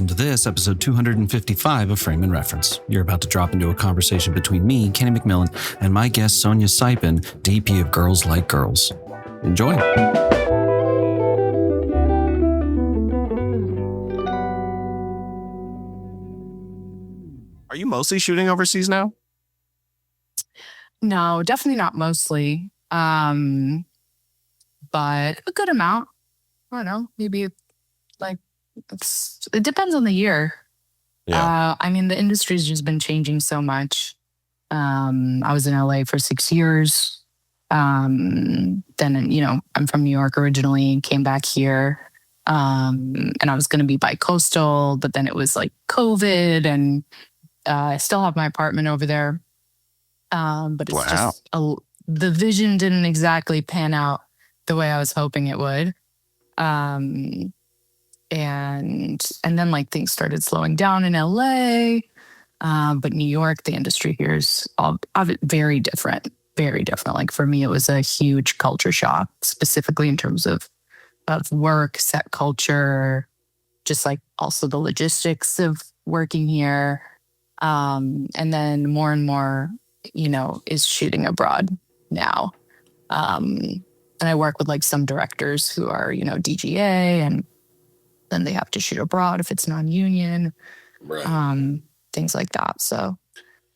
welcome to this episode 255 of Frame and Reference. You're about to drop into a conversation between me, Kenny McMillan, and my guest, Sonja Tsypin, DP of Girls Like Girls. Enjoy. Are you mostly shooting overseas now? No, definitely not mostly. But a good amount. I don't know, maybe like it depends on the year. Yeah. I mean, the industry's just been changing so much. I was in LA for 6 years. Then, I'm from New York originally, came back here. And I was going to be bi-coastal, but then it was like COVID, and I still have my apartment over there. But it's just the vision didn't exactly pan out the way I was hoping it would. And then like things started slowing down in LA. But New York, the industry here is all very different, very different. Like for me, it was a huge culture shock, specifically in terms of work, set culture, just like also the logistics of working here. And then more and more, is shooting abroad now. And I work with like some directors who are, DGA, and then they have to shoot abroad if it's non-union, Right. Things like that. So,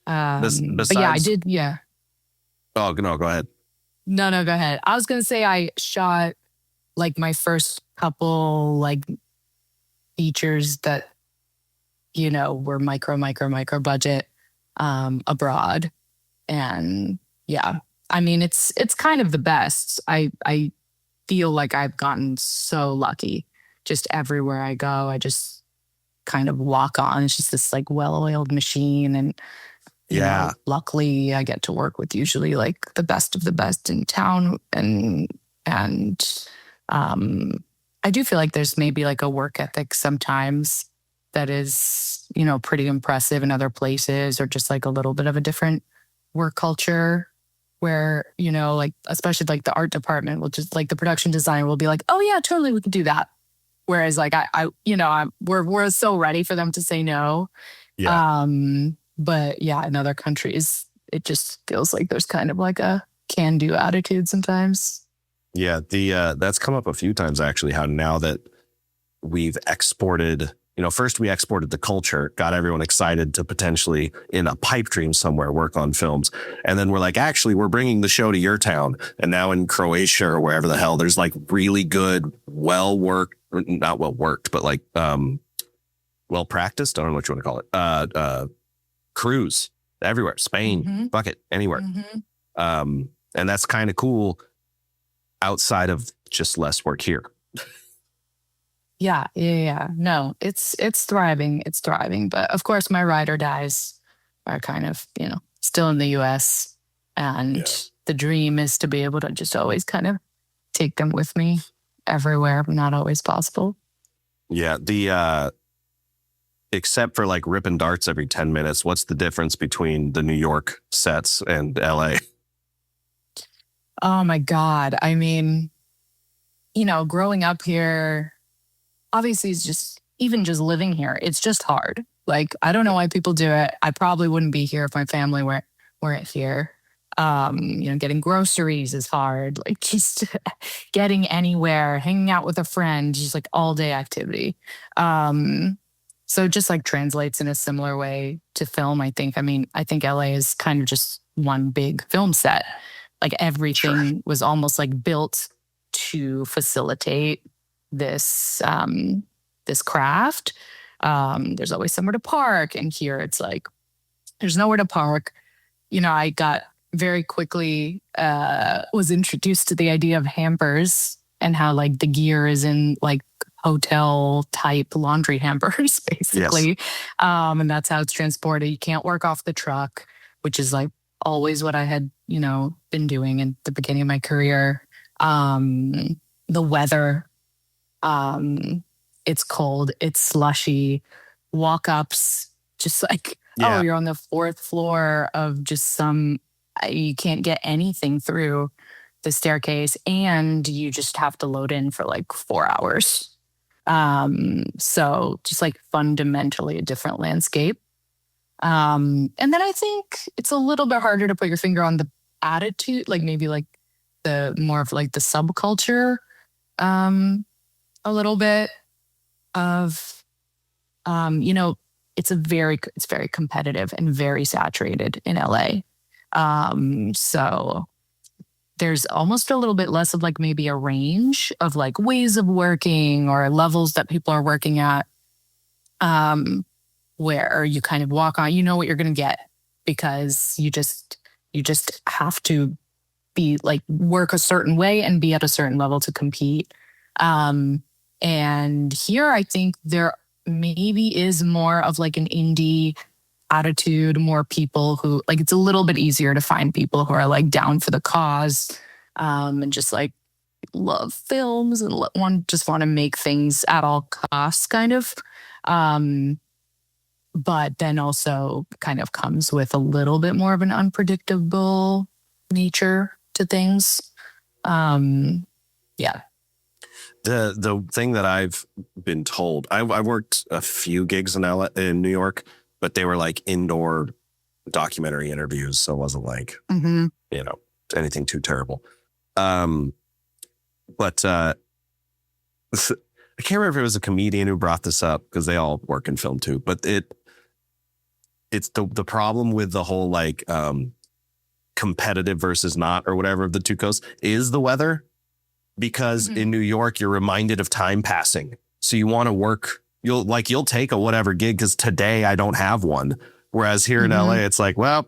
Besides, but yeah, I did. Yeah. Oh, no, go ahead. No, go ahead. I was going to say I shot like my first couple like features that, were micro budget, abroad. And yeah, I mean, it's kind of the best. I feel like I've gotten so lucky. Just everywhere I go, I just kind of walk on. It's just this like well-oiled machine. And luckily I get to work with usually like the best of the best in town. And I do feel like there's maybe like a work ethic sometimes that is, pretty impressive in other places, or just like a little bit of a different work culture where, like, especially like the art department will just like the production design will be like, oh yeah, totally, we could do that. Whereas like we're so ready for them to say no. Yeah. But yeah, in other countries, it just feels like there's kind of like a can-do attitude sometimes. Yeah. That's come up a few times actually, how now that we've exported, first we exported the culture, got everyone excited to potentially in a pipe dream somewhere work on films. And then we're like, actually, we're bringing the show to your town. And now in Croatia or wherever the hell, there's like really good, not well worked, but like, well practiced. I don't know what you want to call it. Crews everywhere, Spain, bucket, anywhere. And that's kind of cool outside of just less work here. Yeah. No, it's thriving. It's thriving. But of course, my ride or dies are kind of, still in the US. And the dream is to be able to just always kind of take them with me everywhere, but not always possible. Yeah. Except for like ripping darts every 10 minutes, what's the difference between the New York sets and LA? Oh my God. I mean, growing up here, obviously it's just, even just living here, it's just hard. Like, I don't know why people do it. I probably wouldn't be here if my family weren't here. Getting groceries is hard. Like just getting anywhere, hanging out with a friend, just like all day activity. So it just like translates in a similar way to film, I think. I mean, I think LA is kind of just one big film set. Like everything was almost like built to facilitate this craft. There's always somewhere to park, and here it's like there's nowhere to park. I got very quickly was introduced to the idea of hampers and how like the gear is in like hotel type laundry hampers basically. Yes. And that's how it's transported. You can't work off the truck, which is like always what I had been doing in the beginning of my career. The weather, it's cold, it's slushy, walk-ups, just like, you're on the 4th floor of just you can't get anything through the staircase, and you just have to load in for like 4 hours. So just like fundamentally a different landscape. And then I think it's a little bit harder to put your finger on the attitude, like maybe like the more of like the subculture, a little bit of, you know, it's very competitive and very saturated in LA. So there's almost a little bit less of like maybe a range of like ways of working or levels that people are working at, where you kind of walk on, you know what you're going to get because you just have to be like work a certain way and be at a certain level to compete. And here I think there maybe is more of like an indie attitude, more people who like it's a little bit easier to find people who are like down for the cause, and just like love films and want to make things at all costs kind of. But then also kind of comes with a little bit more of an unpredictable nature to things. Yeah. The thing that I've been told, I worked a few gigs in New York, but they were like indoor documentary interviews, so it wasn't like you know, anything too terrible. But I can't remember if it was a comedian who brought this up because they all work in film too. But it's the problem with the whole like competitive versus not or whatever of the two coasts is the weather. Because in New York, you're reminded of time passing. So you want to work, you'll take a whatever gig because today I don't have one. Whereas here in LA, it's like, well,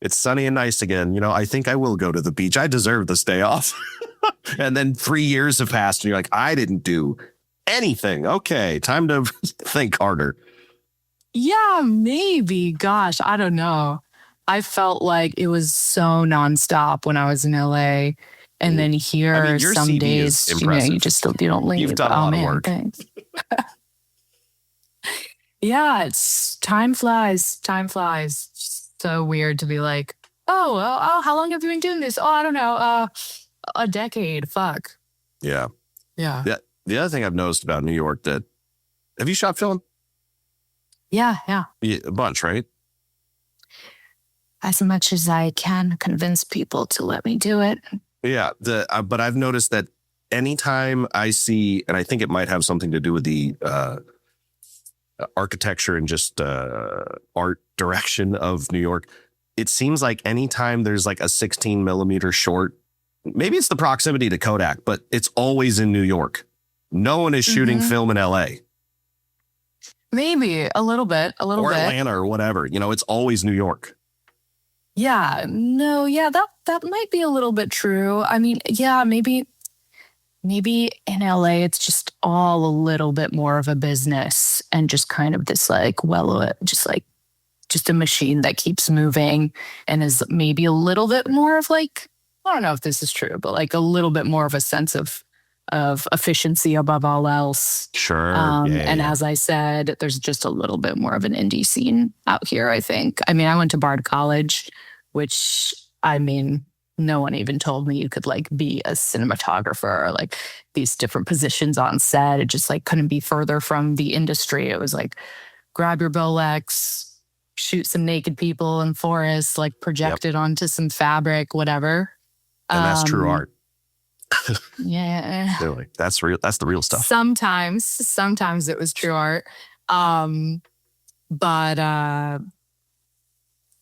it's sunny and nice again. You know, I think I will go to the beach. I deserve this day off. And then 3 years have passed and you're like, I didn't do anything. Okay, time to think harder. Yeah, maybe. Gosh, I don't know. I felt like it was so nonstop when I was in LA. And then here, I mean, your some CV days, is you know, impressive. you don't leave. You've done a lot of work. Thanks. Yeah, it's time flies. Time flies. It's so weird to be like, oh, how long have you been doing this? Oh, I don't know. A decade. Fuck. Yeah. Yeah. The other thing I've noticed about New York have you shot film? Yeah. A bunch, right? As much as I can convince people to let me do it. Yeah, but I've noticed that anytime I see, and I think it might have something to do with the architecture and just art direction of New York, it seems like anytime there's like a 16 millimeter short, maybe it's the proximity to Kodak, but it's always in New York. No one is shooting film in LA. Maybe a little bit. Or Atlanta or whatever. You know, it's always New York. Yeah, no, yeah, that might be a little bit true. I mean, yeah, maybe in LA it's just all a little bit more of a business and just kind of this like, well, just a machine that keeps moving and is maybe a little bit more of like, I don't know if this is true, but like a little bit more of a sense of efficiency above all else. Sure. And as I said, there's just a little bit more of an indie scene out here, I think. I mean, I went to Bard College, which, I mean, no one even told me you could like be a cinematographer or like these different positions on set. It just like couldn't be further from the industry. It was like, grab your Bolex, shoot some naked people in forests, like project it onto some fabric, whatever. And that's true art. Yeah. Really, that's real. That's the real stuff. Sometimes it was true art. But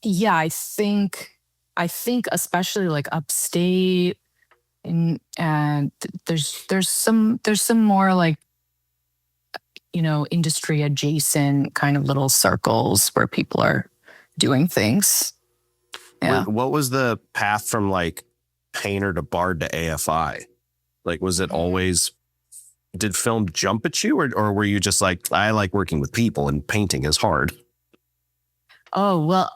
yeah, I think especially like upstate and there's some more like, you know, industry adjacent kind of little circles where people are doing things. Yeah. What was the path from like painter to Bard to AFI? Like, was it always, did film jump at you or were you just like, I like working with people and painting is hard? Oh, well,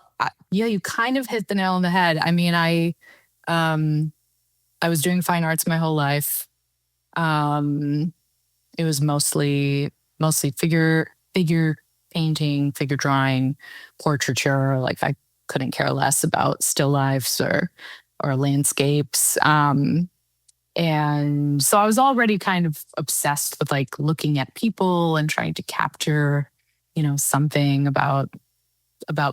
yeah, you kind of hit the nail on the head. I mean, I was doing fine arts my whole life. It was mostly figure painting, figure drawing, portraiture. Like I couldn't care less about still lifes or landscapes. And so I was already kind of obsessed with like looking at people and trying to capture, something about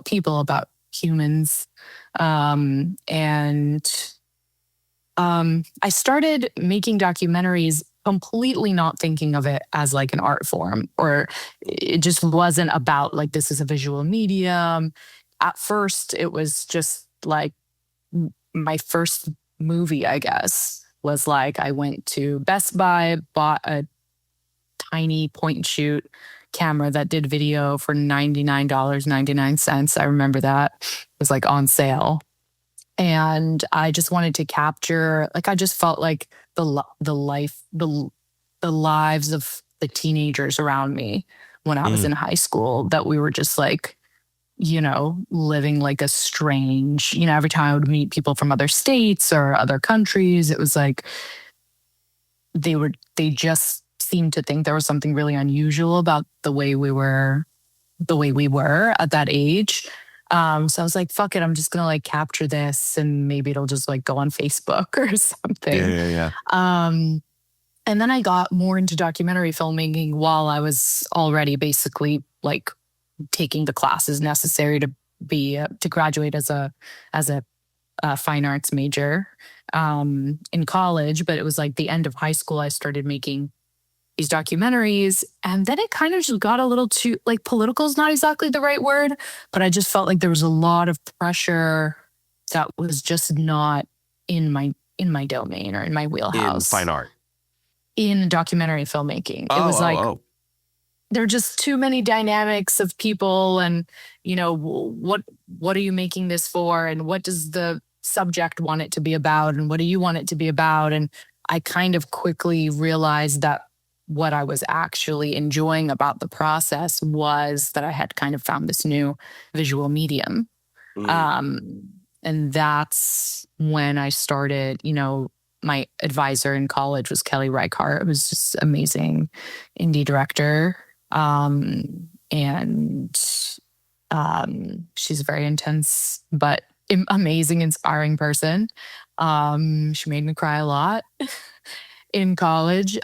people, about humans. And I started making documentaries completely not thinking of it as like an art form, or it just wasn't about like, this is a visual medium. At first, it was just like my first movie, I guess, was like I went to Best Buy, bought a tiny point and shoot camera that did video for $99.99. I remember that. It was like on sale. And I just wanted to capture, like, I just felt like the lives of the teenagers around me when I was in high school, that we were just like, living like a strange, every time I would meet people from other states or other countries, it was like they just seemed to think there was something really unusual about the way we were at that age. So I was like, fuck it, I'm just gonna like capture this and maybe it'll just like go on Facebook or something. Yeah. And then I got more into documentary filmmaking while I was already basically like taking the classes necessary to graduate as a fine arts major in college. But it was like the end of high school, I started making these documentaries, and then it kind of just got a little too, like, political is not exactly the right word, but I just felt like there was a lot of pressure that was just not in my domain or in my wheelhouse. In fine art, in documentary filmmaking, it was like there are just too many dynamics of people, and what are you making this for, and what does the subject want it to be about, and what do you want it to be about? And I kind of quickly realized that what I was actually enjoying about the process was that I had kind of found this new visual medium. And that's when I started, my advisor in college was Kelly Reichardt. It was just amazing indie director. And she's a very intense, but amazing, inspiring person. She made me cry a lot in college.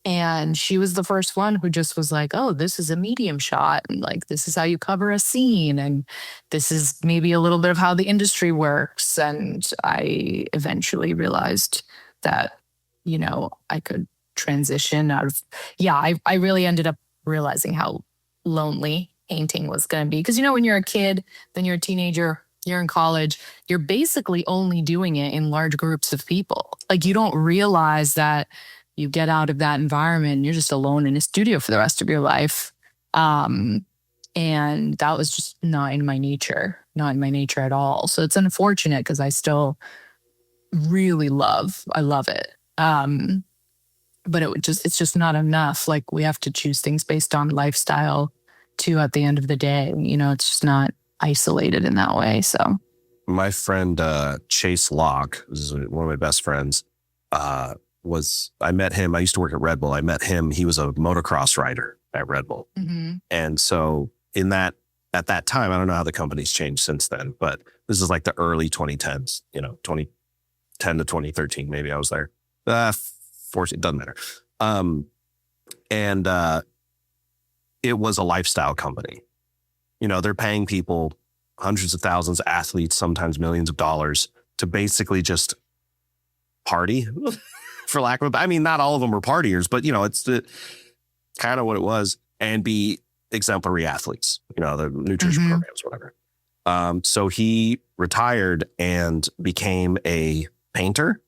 And she was the first one who just was like, oh, this is a medium shot. And like, this is how you cover a scene. And this is maybe a little bit of how the industry works. And I eventually realized that, I could transition out of, I really ended up realizing how lonely painting was going to be. Because, when you're a kid, then you're a teenager, you're in college, you're basically only doing it in large groups of people. Like, you don't realize that you get out of that environment and you're just alone in a studio for the rest of your life. And that was just not in my nature at all. So it's unfortunate because I still really love it. But it's just not enough. Like, we have to choose things based on lifestyle too at the end of the day. It's just not isolated in that way. So my friend Chase Locke, who's one of my best friends, I met him. I used to work at Red Bull. I met him. He was a motocross rider at Red Bull. And so at that time, I don't know how the company's changed since then, but this is like the early 2010s, 2010 to 2013, maybe I was there. 14, doesn't matter. And it was a lifestyle company. They're paying people hundreds of thousands, athletes, sometimes millions of dollars to basically just party. For lack of, not all of them were partiers, but it's kind of what it was, and be exemplary athletes, the nutrition programs, whatever. So he retired and became a painter.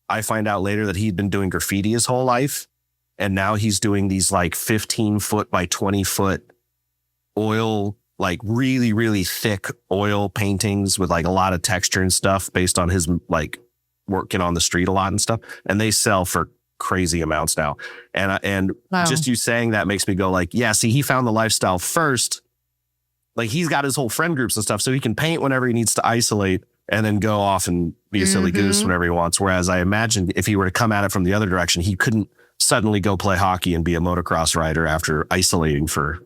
I find out later that he'd been doing graffiti his whole life. And now he's doing these like 15 foot by 20 foot oil, like really, really thick oil paintings with like a lot of texture and stuff based on his like working on the street a lot and stuff, and they sell for crazy amounts now. And wow. Just you saying that makes me go like, yeah, see, he found the lifestyle first. Like, he's got his whole friend groups and stuff, so he can paint whenever he needs to isolate and then go off and be a silly goose whenever he wants. Whereas I imagine if he were to come at it from the other direction, he couldn't suddenly go play hockey and be a motocross rider after isolating for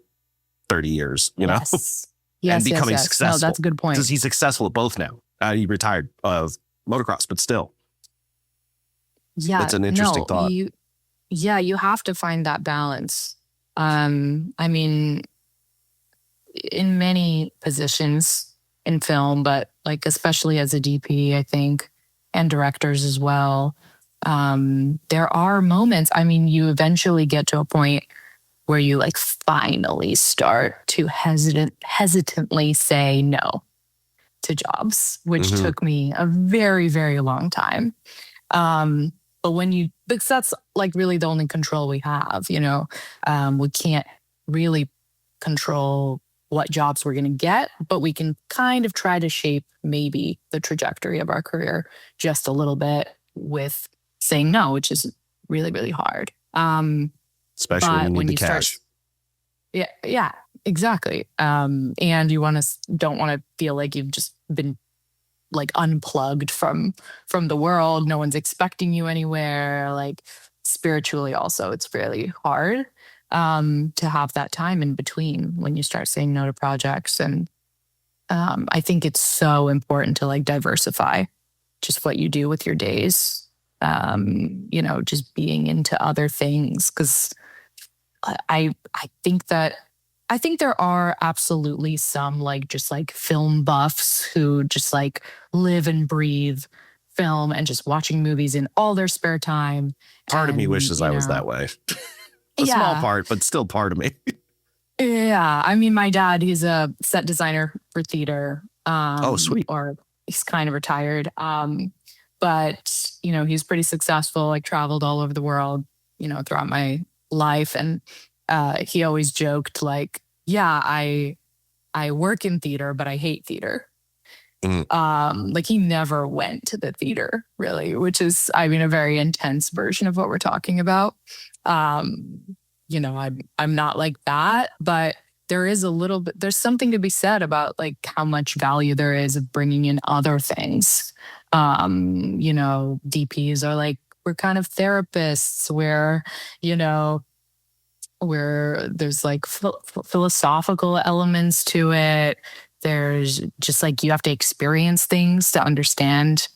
30 years, Yes. And becoming successful. No, that's a good point. Because he's successful at both now. He retired of motocross, but still. Yeah, That's an interesting no, thought. you have to find that balance. I mean, in many positions in film, but like especially as a DP, I think, and directors as well. There are moments, I mean, you eventually get to a point where you like finally start to hesitantly say no to jobs, which Mhm. took me a very, very long time. But because that's like really the only control we have, we can't really control what jobs we're going to get, but we can kind of try to shape maybe the trajectory of our career just a little bit with saying no, which is really, really hard. Especially when you But need when the you start, cash. yeah, exactly. And you don't want to feel like you've just been like unplugged from the world. No one's expecting you anywhere. Like spiritually also, it's really hard to have that time in between when you start saying no to projects. And I think it's so important to like diversify just what you do with your days. Just being into other things, because I think that I think there are absolutely some like just like film buffs who just like live and breathe film and just watching movies in all their spare time. Part of me And, wishes I was that way. A small yeah. part, but still part of me. Yeah. I mean, my dad, he's a set designer for theater. Oh, sweet. Or he's kind of retired. But, he's pretty successful, like traveled all over the world, throughout my life. And he always joked like, yeah, I work in theater, but I hate theater. Mm. Like he never went to the theater really, which is, I mean, a very intense version of what we're talking about. I'm not like that, but there's something to be said about like how much value there is of bringing in other things. DPs are like, we're kind of therapists where there's like philosophical elements to it. There's just like you have to experience things to understand,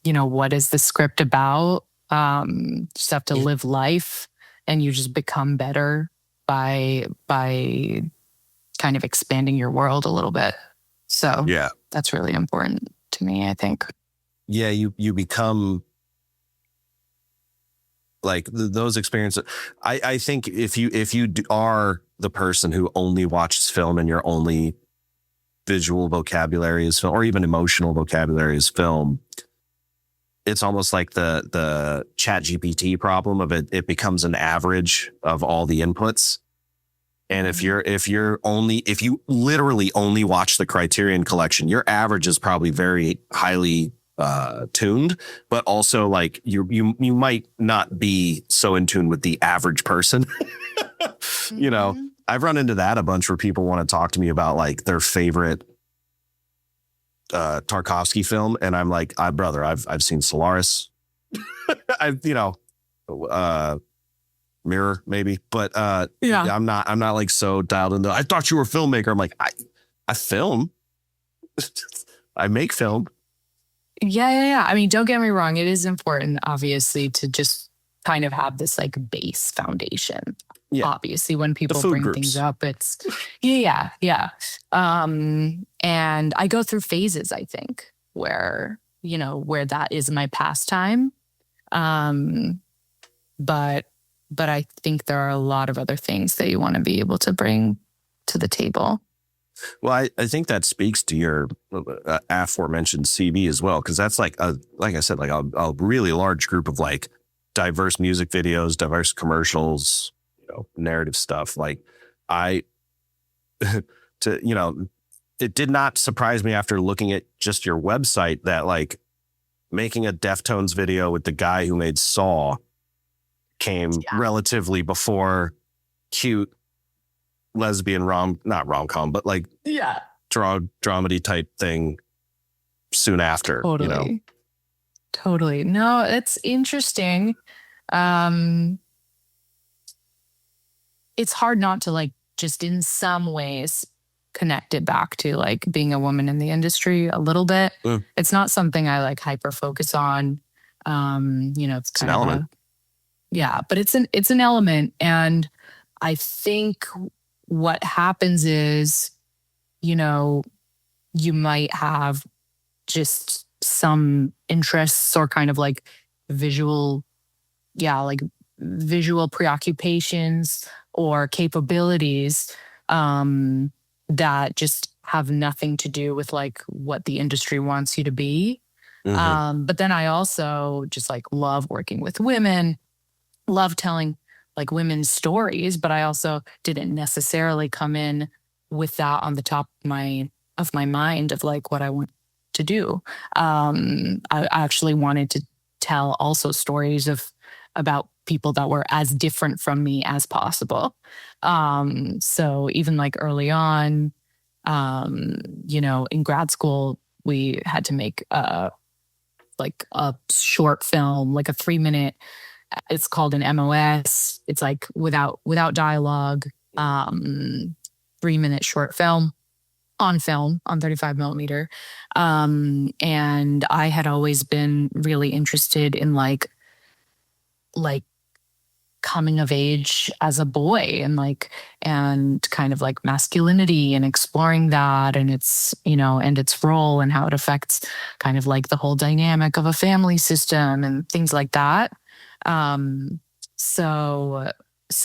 what is the script about. Just have to live life, and you just become better by kind of expanding your world a little bit. So Yeah. that's really important to me, I think. Yeah, you become like those experiences. I think if you are the person who only watches film and your only visual vocabulary is film, or even emotional vocabulary is film, it's almost like the chat GPT problem of it becomes an average of all the inputs. And if you literally only watch the Criterion Collection, your average is probably very highly tuned, but also like you might not be so in tune with the average person. I've run into that a bunch where people want to talk to me about like their favorite Tarkovsky film, and I'm like, brother, I've seen Solaris. I've Mirror maybe, but Yeah. I'm not like so dialed into. I thought you were a filmmaker. I'm like, I film. I make film. Yeah. I mean, don't get me wrong. It is important, obviously, to just kind of have this like base foundation. Yeah. Obviously, when people food bring groups. things up, it's yeah. And I go through phases, I think, where that is my pastime. But I think there are a lot of other things that you want to be able to bring to the table. Well, I think that speaks to your aforementioned CV as well, because that's like I said, like a really large group of like diverse music videos, diverse commercials, narrative stuff. Like it did not surprise me after looking at just your website that like making a Deftones video with the guy who made Saw came relatively before cute lesbian not rom-com, but like dramedy type thing soon after. Totally. No, it's interesting. It's hard not to like just in some ways connect it back to like being a woman in the industry a little bit. It's not something I like hyper focus on. It's It's an kind of element. yeah, but it's an element. And I think what happens is, you know, you might have just some interests or kind of like visual, yeah, like visual preoccupations or capabilities that just have nothing to do with like what the industry wants you to be. Mm-hmm. But then I also just like love working with women, love telling like women's stories, but I also didn't necessarily come in with that on the top of my mind of like what I want to do. I actually wanted to tell also stories of about people that were as different from me as possible. So even like early on, in grad school, we had to make like a short film, like a 3 minute. It's called an MOS. It's like without dialogue, 3 minute short film on 35 millimeter. And I had always been really interested in like coming of age as a boy and kind of like masculinity and exploring that and its role and how it affects kind of like the whole dynamic of a family system and things like that. um so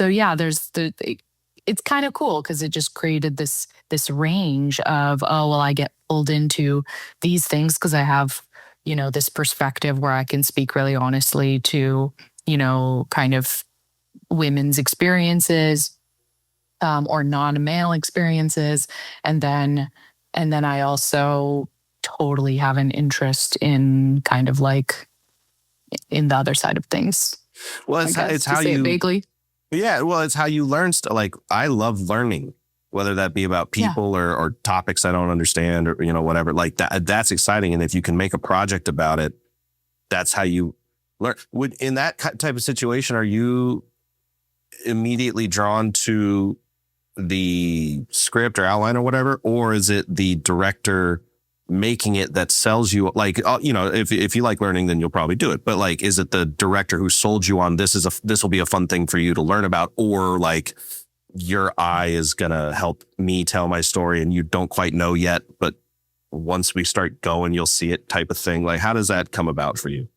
yeah, it's kind of cool because it just created this range of, oh well, I get pulled into these things because I have this perspective where I can speak really honestly to kind of women's experiences, or non-male experiences. And then I also totally have an interest in kind of like in the other side of things, Well, I guess, it's to how say it you, vaguely. yeah, well, it's how you learn stuff. Like, I love learning, whether that be about Yeah. people or topics I don't understand or, whatever. Like that's exciting. And if you can make a project about it, that's how you learn. In that type of situation, are you immediately drawn to the script or outline or whatever, or is it the director making it that sells you? Like, if you like learning, then you'll probably do it. But like, is it the director who sold you on this will be a fun thing for you to learn about, or like your eye is gonna help me tell my story and you don't quite know yet, but once we start going, you'll see it, type of thing? Like, how does that come about for you?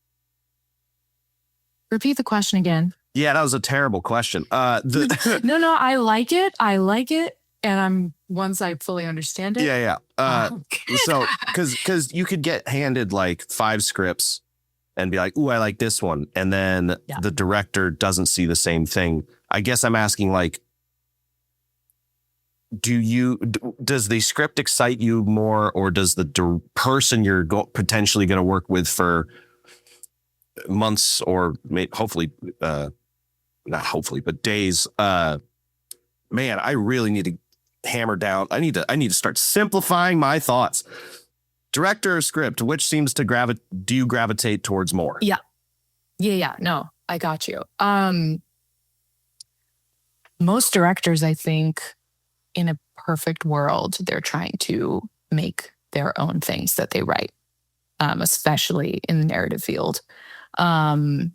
Repeat the question again. Yeah, that was a terrible question. No, I like it. And once I fully understand it. Yeah. So, because you could get handed like 5 scripts and be like, "Ooh, I like this one," and then the director doesn't see the same thing. I guess I'm asking, like, does the script excite you more, or does the person you're potentially going to work with for months or hopefully, not hopefully, but days? Man, I really need to hammer down. I need to start simplifying my thoughts. Director or script, which seems to do you gravitate towards more? Yeah. No, I got you. Most directors, I think, in a perfect world, they're trying to make their own things that they write, especially in the narrative field. And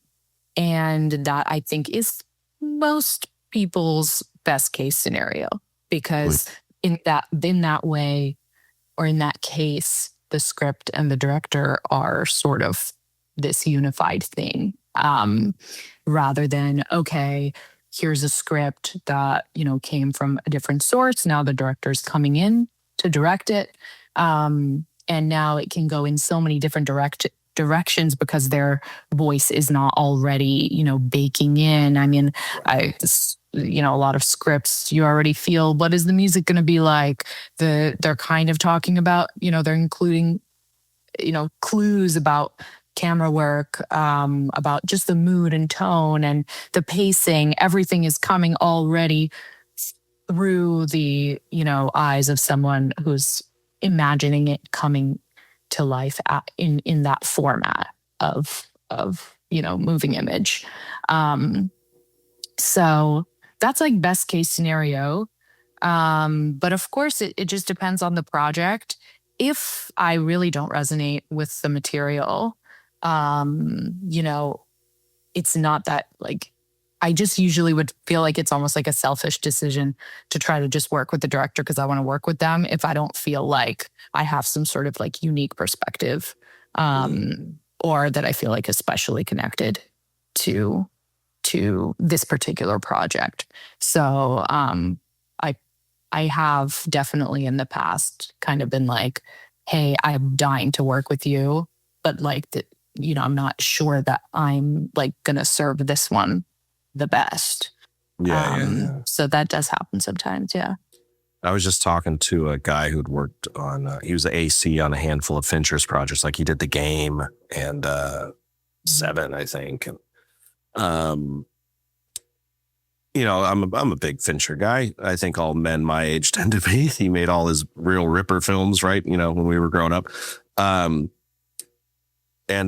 that, I think, is most people's best case scenario, because in that way, or in that case, the script and the director are sort of this unified thing, rather than, okay, here's a script that came from a different source. Now the director's coming in to direct it, and now it can go in so many different directions because their voice is not already baking in. I mean, a lot of scripts, you already feel, what is the music going to be like? They're kind of talking about, they're including clues about camera work, about just the mood and tone and the pacing. Everything is coming already through the eyes of someone who's imagining it coming to life in that format of moving image. So that's like best case scenario. But of course, it just depends on the project. If I really don't resonate with the material, You know, it's not that like, I just usually would feel like it's almost like a selfish decision to try to just work with the director because I want to work with them if I don't feel like I have some sort of like unique perspective, or that I feel like especially connected to this particular project. So I have definitely in the past kind of been like, hey, I'm dying to work with you, but like that, you know, I'm not sure that I'm like gonna serve this one the best. Yeah. So that does happen sometimes. Yeah. I was just talking to a guy who'd worked on, he was the AC on a handful of Fincher's projects. Like he did The Game and Seven, I think. And, you know, I'm a big Fincher guy. I think all men my age tend to be. He made all his real ripper films, right? You know, when we were growing up. And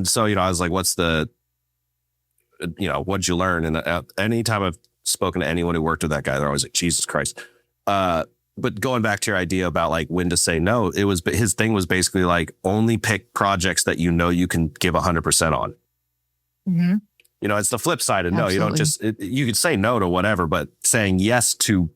so, you know, I was like, what's the, you know, what'd you learn? And anytime I've spoken to anyone who worked with that guy, they're always like, Jesus Christ. But going back to your idea about like when to say no, it was, his thing was basically like only pick projects that you know you can give 100% on. Mm-hmm. You know, it's the flip side of no. Absolutely. You don't just, you could say no to whatever, but saying yes to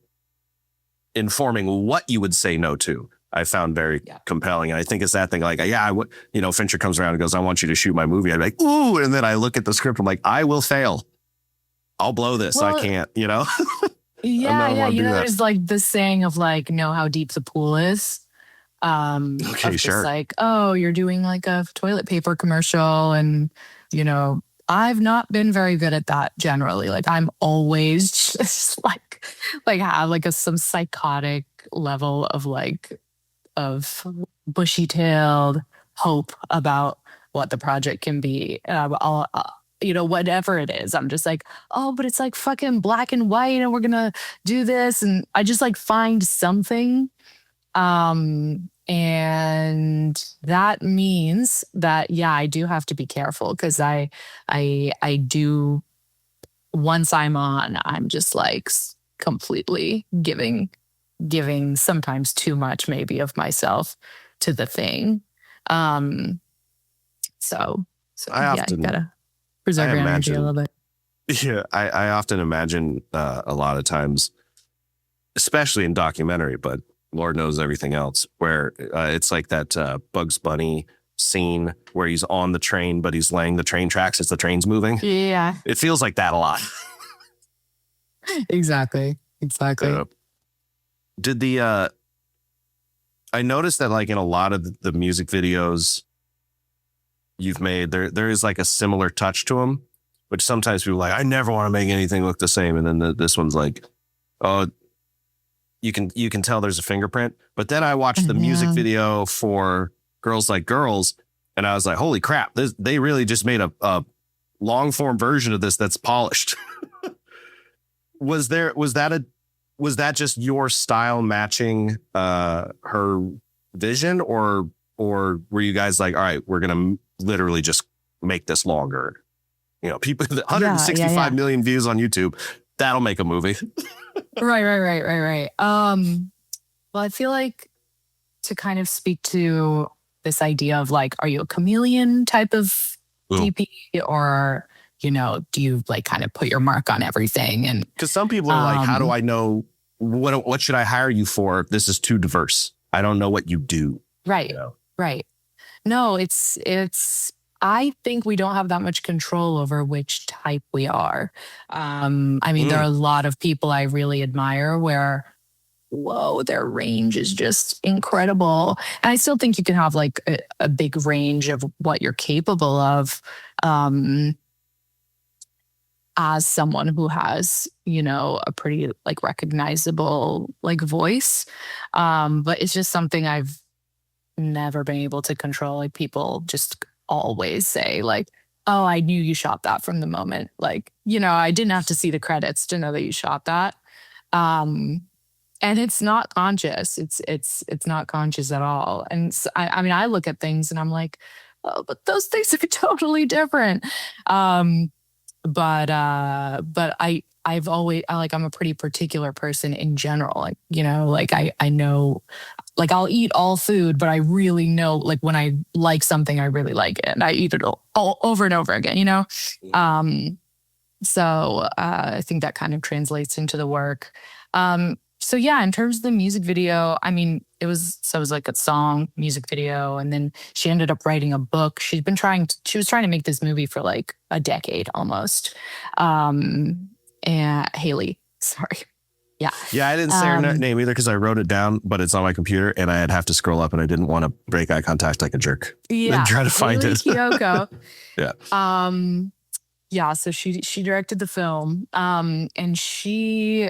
informing what you would say no to, I found very compelling. And I think it's that thing like, yeah, you know, Fincher comes around and goes, I want you to shoot my movie. I'd be like, ooh. And then I look at the script. I'm like, I will fail. I'll blow this. Well, I can't, you know? Yeah. You know, there's like this saying of like, know how deep the pool is. Okay, sure. Just like, oh, you're doing like a toilet paper commercial. And, you know, I've not been very good at that generally. Like I'm always just like have like some psychotic level of like, of bushy-tailed hope about what the project can be. I'll you know, whatever it is, I'm just like, oh, but it's like fucking black and white and we're gonna do this. And I just like find something. And that means that, yeah, I do have to be careful because I do, once I'm on, I'm just like completely giving sometimes too much maybe of myself to the thing. So I yeah, often, you gotta preserve your energy a little bit. Yeah, I often imagine a lot of times, especially in documentary, but Lord knows everything else, where it's like that Bugs Bunny scene where he's on the train, but he's laying the train tracks as the train's moving. Yeah. It feels like that a lot. Exactly. Did the, I noticed that like in a lot of the music videos you've made, there is like a similar touch to them, which sometimes people are like, I never want to make anything look the same. And then this one's like, oh, you can tell there's a fingerprint. But then I watched the music video for Girls Like Girls and I was like, holy crap, they really just made a long form version of this that's polished. Was that just your style matching her vision, or were you guys like, all right, we're gonna literally just make this longer? You know, people, 165 million views on YouTube, that'll make a movie. Right. Well, I feel like to kind of speak to this idea of like, are you a chameleon type of DP, or, you know, do you like kind of put your mark on everything? And because some people are like, how do I know what should I hire you for if this is too diverse? I don't know what you do. Right. You know? Right. No, it's I think we don't have that much control over which type we are. I mean, there are a lot of people I really admire where, whoa, their range is just incredible. And I still think you can have like a big range of what you're capable of as someone who has, you know, a pretty like recognizable like voice. But it's just something I've never been able to control. Like people just always say like, oh, I knew you shot that from the moment. Like, you know, I didn't have to see the credits to know that you shot that. And it's not conscious. It's not conscious at all. And so, I mean, I look at things and I'm like, oh, but those things are totally different. But I've always, I'm a pretty particular person in general. Like, you know, like I know like I'll eat all food, but I really know like when I like something, I really like it, and I eat it all over and over again, you know? So I think that kind of translates into the work. So yeah, in terms of the music video, I mean, it was like a song, music video, and then she ended up writing a book. She was trying to make this movie for like a decade almost. And Haley, sorry. Yeah. Yeah, I didn't say her name either because I wrote it down, but it's on my computer and I'd have to scroll up and I didn't want to break eye contact like a jerk. Yeah. And try to find Haley it. Kiyoko. Yeah. Yeah, so she directed the film. And she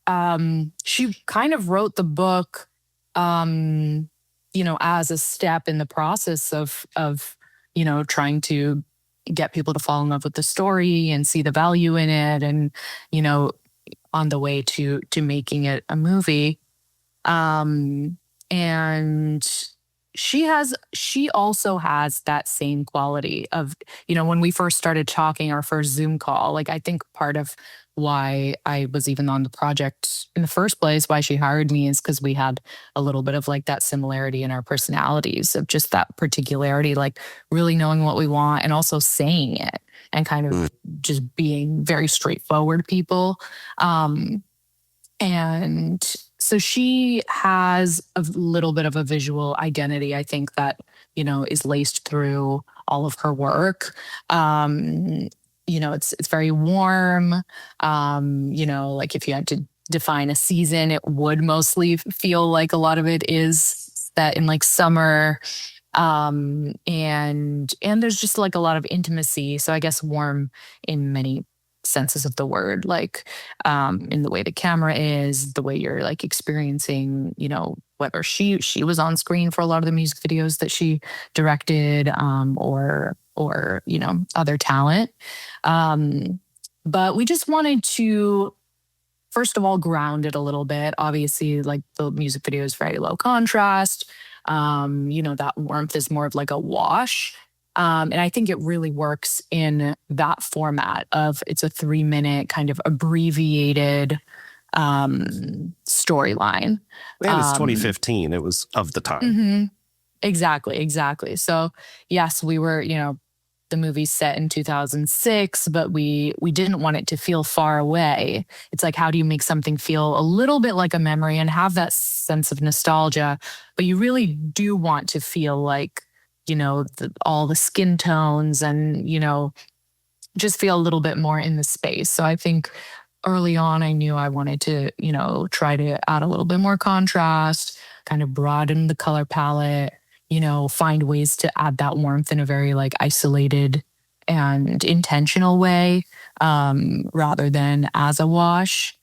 kind of wrote the book as a step in the process of trying to get people to fall in love with the story and see the value in it, and on the way to making it a movie. And she also has that same quality of, when we first started talking, our first Zoom call, like I think part of why I was even on the project in the first place, why she hired me, is because we had a little bit of like that similarity in our personalities, of just that particularity, like really knowing what we want and also saying it, and kind of just being very straightforward people. And so she has a little bit of a visual identity, I think, that, is laced through all of her work. It's very warm. Like if you had to define a season, it would mostly feel like a lot of it is that in like summer. And there's just like a lot of intimacy. So I guess warm in many senses of the word, like in the way the camera is, the way you're like experiencing, whether she was on screen for a lot of the music videos that she directed, or other talent. But we just wanted to, first of all, ground it a little bit. Obviously, like the music video is very low contrast. That warmth is more of like a wash. And I think it really works in that format of, it's a 3-minute kind of abbreviated storyline. And it's 2015. It was of the time. Mm-hmm. Exactly. So yes, we were, the movie's set in 2006, but we didn't want it to feel far away. It's like, how do you make something feel a little bit like a memory and have that sense of nostalgia, but you really do want to feel like, all the skin tones and, just feel a little bit more in the space. So I think early on, I knew I wanted to, try to add a little bit more contrast, kind of broaden the color palette, find ways to add that warmth in a very like isolated and intentional way, rather than as a wash.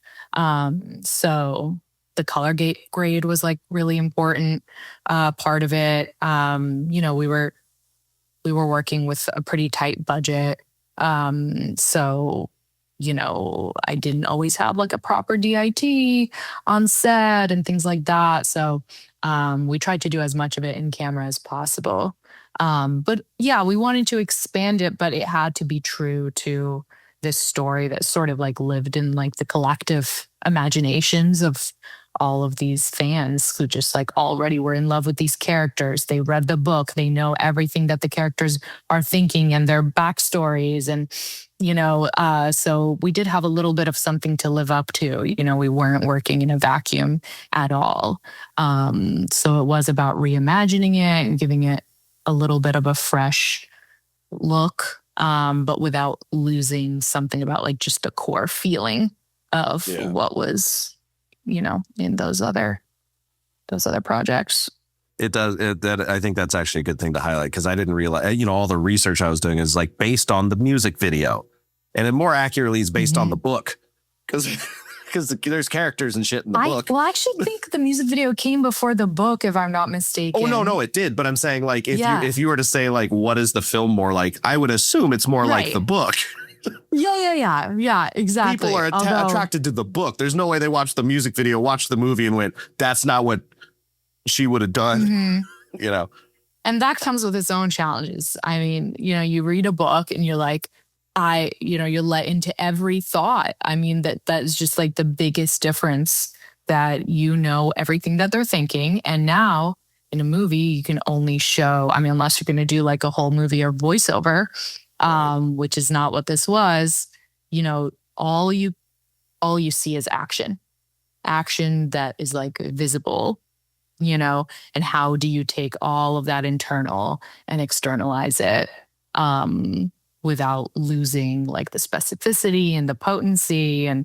So the color grade was like really important part of it. We were working with a pretty tight budget. So, I didn't always have like a proper DIT on set and things like that. So we tried to do as much of it in camera as possible. But yeah, we wanted to expand it, but it had to be true to this story that sort of like lived in like the collective imaginations of all of these fans who just like already were in love with these characters. They read the book, they know everything that the characters are thinking and their backstories. And, so we did have a little bit of something to live up to. We weren't working in a vacuum at all. So it was about reimagining it and giving it a little bit of a fresh look, but without losing something about like just the core feeling of what was, in those other projects. It does. I think that's actually a good thing to highlight, because I didn't realize, all the research I was doing is like based on the music video, and it more accurately is based on the book, because there's characters and shit in the book. Well, I actually think the music video came before the book, if I'm not mistaken. Oh, no, it did. But I'm saying, like, if you were to say, like, what is the film more like, I would assume it's more like the book. Yeah, exactly. People are attracted to the book. There's no way they watched the music video, watched the movie, and went, that's not what she would have done. And that comes with its own challenges. I mean, you read a book and you're like, you're let into every thought. I mean, that is just like the biggest difference that you know everything that they're thinking. And now in a movie, you can only show, I mean, unless you're going to do like a whole movie or voiceover, which is not what this was, you know, all you see is action that is like visible, you know, and how do you take all of that internal and externalize it without losing like the specificity and the potency. And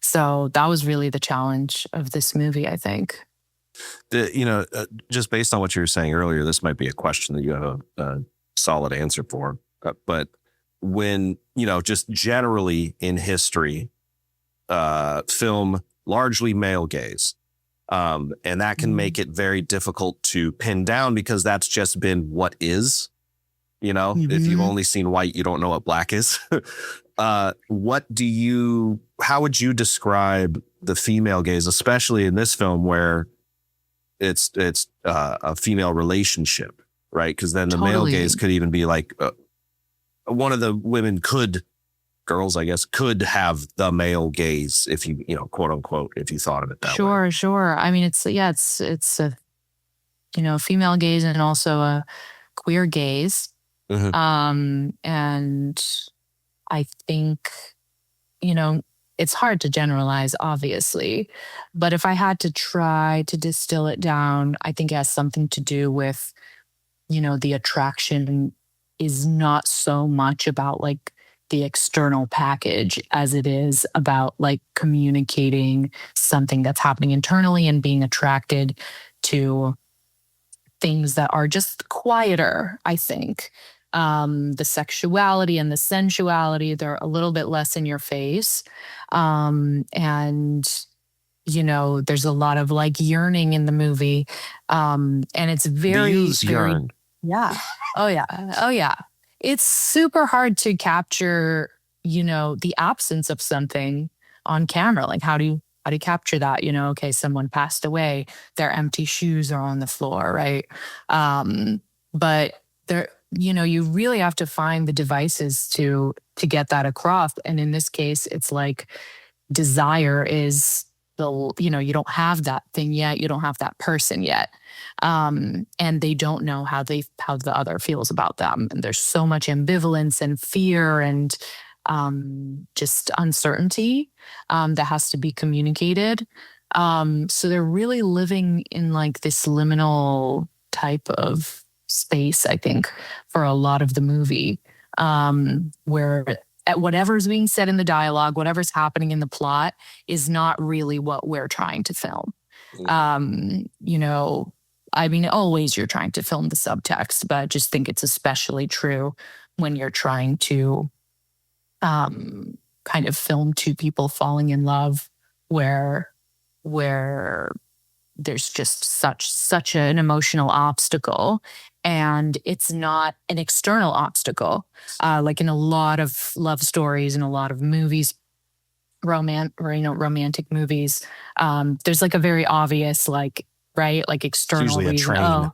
so that was really the challenge of this movie, I think. Just based on what you were saying earlier, this might be a question that you have a solid answer for. But when, just generally in history, film largely male gaze, and that can make it very difficult to pin down because that's just been what is. If you've only seen white, you don't know what black is. How would you describe the female gaze, especially in this film where it's a female relationship, right? Because then the male gaze could even be like one of the girls, I guess, could have the male gaze if you, quote unquote, if you thought of it that way. Sure. I mean, it's a, female gaze and also a queer gaze. And I think, it's hard to generalize, obviously, but if I had to try to distill it down, I think it has something to do with, the attraction is not so much about like the external package as it is about like communicating something that's happening internally and being attracted to things that are just quieter, I think. The sexuality and the sensuality, they're a little bit less in your face. And, there's a lot of like yearning in the movie. And it's very, yearn. Yeah. Oh yeah. It's super hard to capture, the absence of something on camera. Like how do you capture that? Okay, someone passed away, their empty shoes are on the floor, right? But there, you really have to find the devices to get that across. And in this case, it's like desire is you don't have that thing yet. You don't have that person yet. And they don't know how the other feels about them. And there's so much ambivalence and fear and just uncertainty that has to be communicated. So they're really living in like this liminal type of space, I think, for a lot of the movie, where at whatever's being said in the dialogue, whatever's happening in the plot is not really what we're trying to film. I mean, always you're trying to film the subtext, but I just think it's especially true when you're trying to kind of film two people falling in love, where there's just such an emotional obstacle, and it's not an external obstacle. Like in a lot of love stories and a lot of movies, romantic movies, there's like a very obvious, like, right, like external it's usually reason. a train. Oh,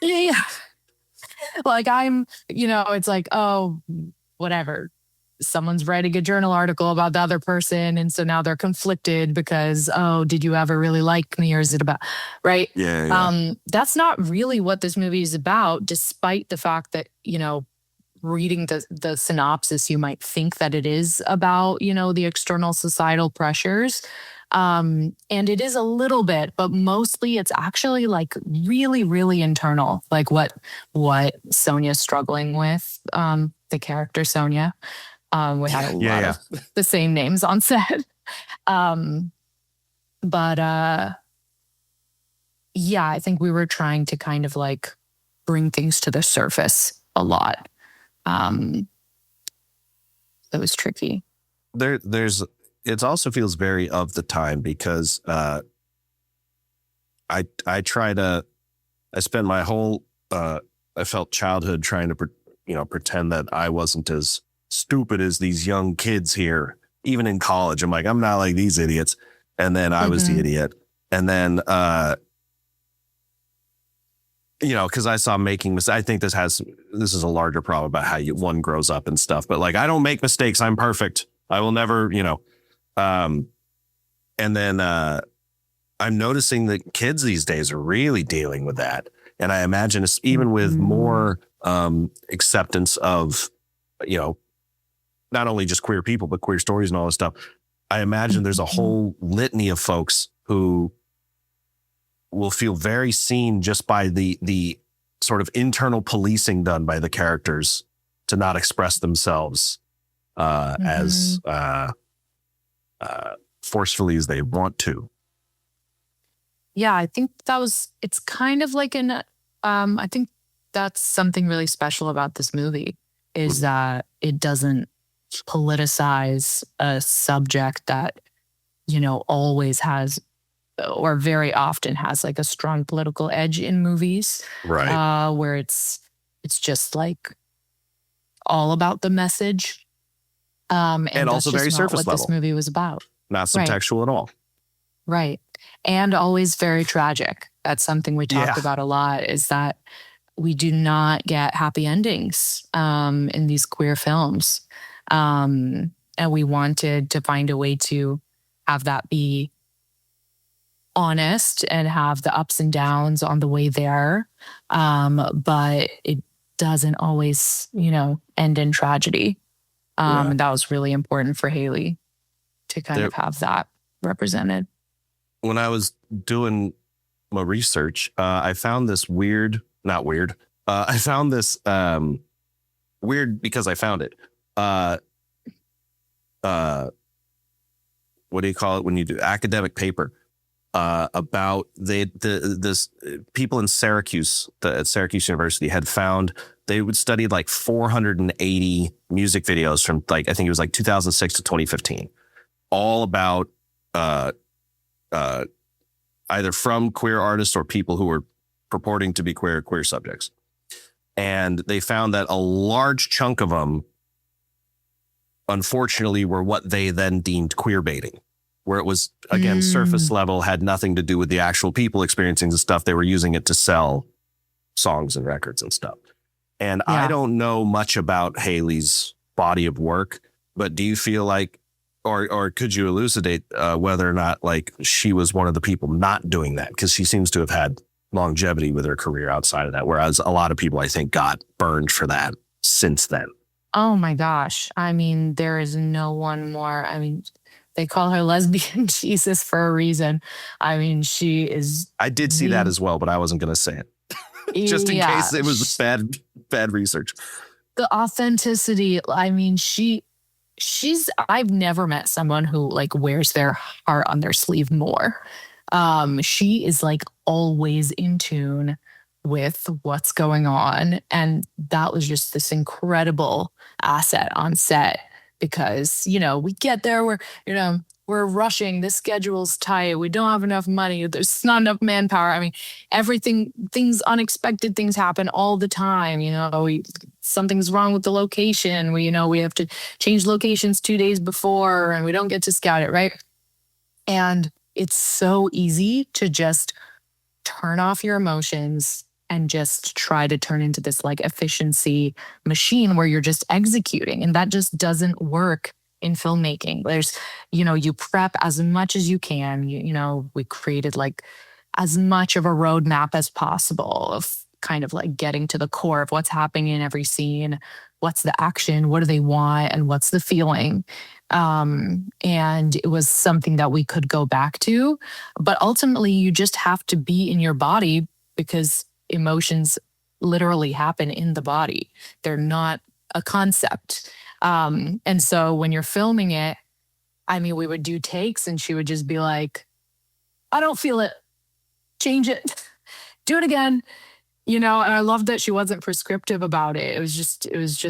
yeah. Like it's like, oh, whatever. Someone's writing a journal article about the other person, and so now they're conflicted because, oh, did you ever really like me, or is it about, right? Yeah. That's not really what this movie is about, despite the fact that, reading the synopsis, you might think that it is about, the external societal pressures. And it is a little bit, but mostly it's actually like really, really internal, like what Sonja's struggling with, the character Sonja. We had a lot of the same names on set. I think we were trying to kind of like bring things to the surface a lot. It was tricky. It also feels very of the time because I spent my whole I felt childhood trying to pretend that I wasn't as stupid as these young kids here. Even in college, I'm like, I'm not like these idiots. And then I was the idiot. And then because I saw making mistakes. I think this is a larger problem about how one grows up and stuff. But like, I don't make mistakes. I'm perfect. I will never, and then I'm noticing that kids these days are really dealing with that. And I imagine it's even with more acceptance of, you know, not only just queer people, but queer stories and all this stuff. I imagine there's a whole litany of folks who will feel very seen just by the sort of internal policing done by the characters to not express themselves as forcefully as they want to. Yeah, I think it's kind of like I think that's something really special about this movie is that it doesn't politicize a subject that, you know, always has or very often has like a strong political edge in movies. Right. Where it's just like all about the message. And And also that's very just not surface what this level. movie was about. Not Right. subtextual at all. Right. And always very tragic. That's something we talked Yeah. about a lot is that we do not get happy endings in these queer films. And we wanted to find a way to have that be honest and have the ups and downs on the way there. But it doesn't always, you know, end in tragedy. And that was really important for Haley to kind of have that represented. When I was doing my research, I found this not weird. I found this weird because I found it. What do you call it when you do academic paper about this people in Syracuse at Syracuse University had found they would study like 480 music videos from like I think it was like 2006 to 2015, all about either from queer artists or people who were purporting to be queer subjects. And they found that a large chunk of them, unfortunately, were what they then deemed queer baiting, where it was, again, surface level, had nothing to do with the actual people experiencing the stuff. They were using it to sell songs and records and stuff. And I don't know much about Haley's body of work, but do you feel like, or could you elucidate whether or not like she was one of the people not doing that? Because she seems to have had longevity with her career outside of that, whereas a lot of people, I think, got burned for that since then. Oh my gosh. I mean, there is no one more. I mean, they call her lesbian Jesus for a reason. I mean, she is. I did see that as well, but I wasn't going to say it. Just in case it was bad research. The authenticity. I mean, I've never met someone who like wears their heart on their sleeve more. She is like always in tune with what's going on. And that was just this incredible asset on set because, you know, we get there, we're rushing. The schedule's tight. We don't have enough money. There's not enough manpower. I mean, unexpected things happen all the time. You know, something's wrong with the location. We have to change locations 2 days before and we don't get to scout it, right? And it's so easy to just turn off your emotions and just try to turn into this like efficiency machine where you're just executing. And that just doesn't work in filmmaking. There's, you prep as much as you can. We created like as much of a roadmap as possible of kind of like getting to the core of what's happening in every scene. What's the action? What do they want? And what's the feeling? And it was something that we could go back to. But ultimately, you just have to be in your body because emotions literally happen in the body. They're not a concept. And so when you're filming it, I mean, we would do takes and she would just be like, I don't feel it. Change it. Do it again. And I loved that she wasn't prescriptive about it. It was just it was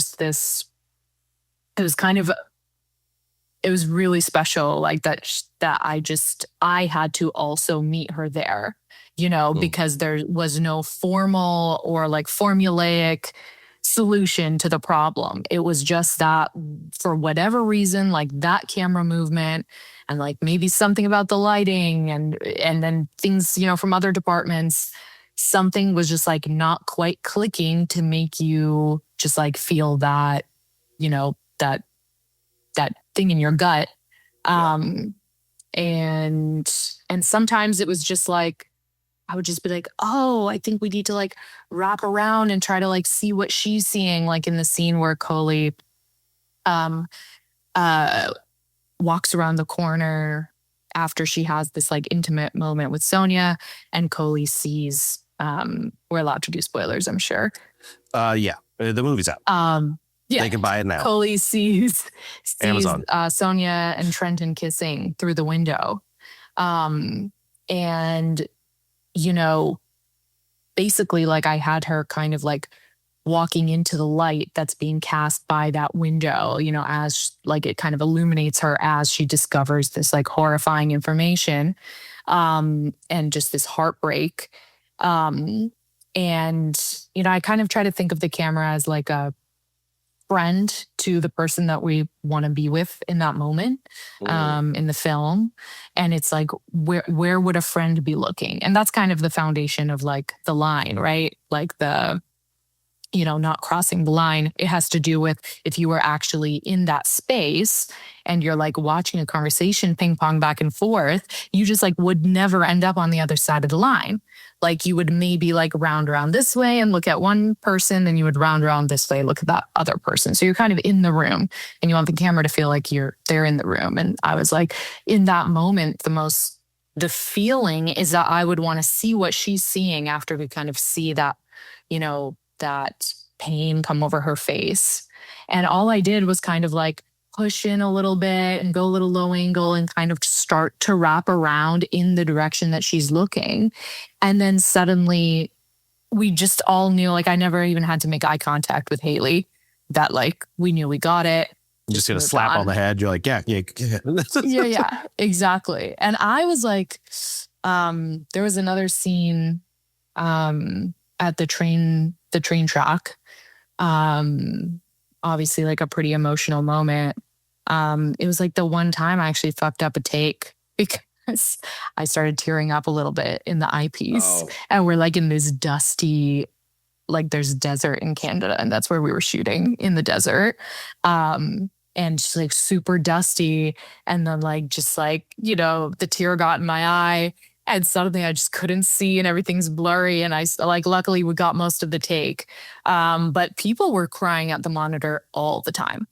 really special. Like that I had to also meet her there, because there was no formal or like formulaic solution to the problem. It was just that for whatever reason, like that camera movement and like maybe something about the lighting and then things, from other departments, something was just like not quite clicking to make you just like feel that, that thing in your gut. And sometimes it was just like, I would just be like, oh, I think we need to like wrap around and try to like see what she's seeing. Like in the scene where Coley um, walks around the corner after she has this like intimate moment with Sonja, and Coley sees, we're allowed to do spoilers, I'm sure. Yeah, the movie's out. Yeah, they can buy it now. Coley sees Amazon. Sonja and Trenton kissing through the window. And, you know, basically like I had her kind of like walking into the light that's being cast by that window, you know, as like it kind of illuminates her as she discovers this like horrifying information, and just this heartbreak. And, you know, I kind of try to think of the camera as like a friend to the person that we want to be with in that moment, in the film. And it's like, where would a friend be looking? And that's kind of the foundation of like the line, right? Like the, you know, not crossing the line. It has to do with if you were actually in that space and you're like watching a conversation ping pong back and forth, you just like would never end up on the other side of the line. Like you would maybe like round around this way and look at one person, and you would round around this way, look at that other person. So you're kind of in the room and you want the camera to feel like they're in the room. And I was like, in that moment, the feeling is that I would want to see what she's seeing after we kind of see that, you know, that pain come over her face. And all I did was kind of like push in a little bit and go a little low angle and kind of start to wrap around in the direction that she's looking. And then suddenly we just all knew, like I never even had to make eye contact with Haley, that like we knew we got it. You just get a slap on the head. You're like, yeah. Yeah, exactly. And I was like, there was another scene at the train track. Obviously like a pretty emotional moment. It was like the one time I actually fucked up a take because I started tearing up a little bit in the eyepiece. And we're like in this dusty, like there's desert in Canada, and that's where we were shooting, in the desert. And just like super dusty. And then like, just like, you know, the tear got in my eye. And suddenly I just couldn't see and everything's blurry. And I like, luckily we got most of the take. But people were crying at the monitor all the time.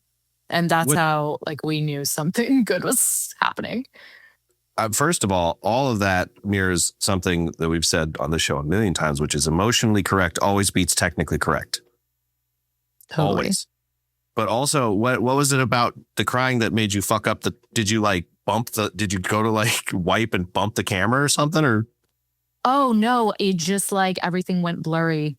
And that's how like we knew something good was happening. First of all of that mirrors something that we've said on the show a million times, which is emotionally correct always beats technically correct. Totally. Always. But also, what was it about the crying that made you fuck up did you like did you go to like wipe and bump the camera or something, or? Oh no, it just like everything went blurry.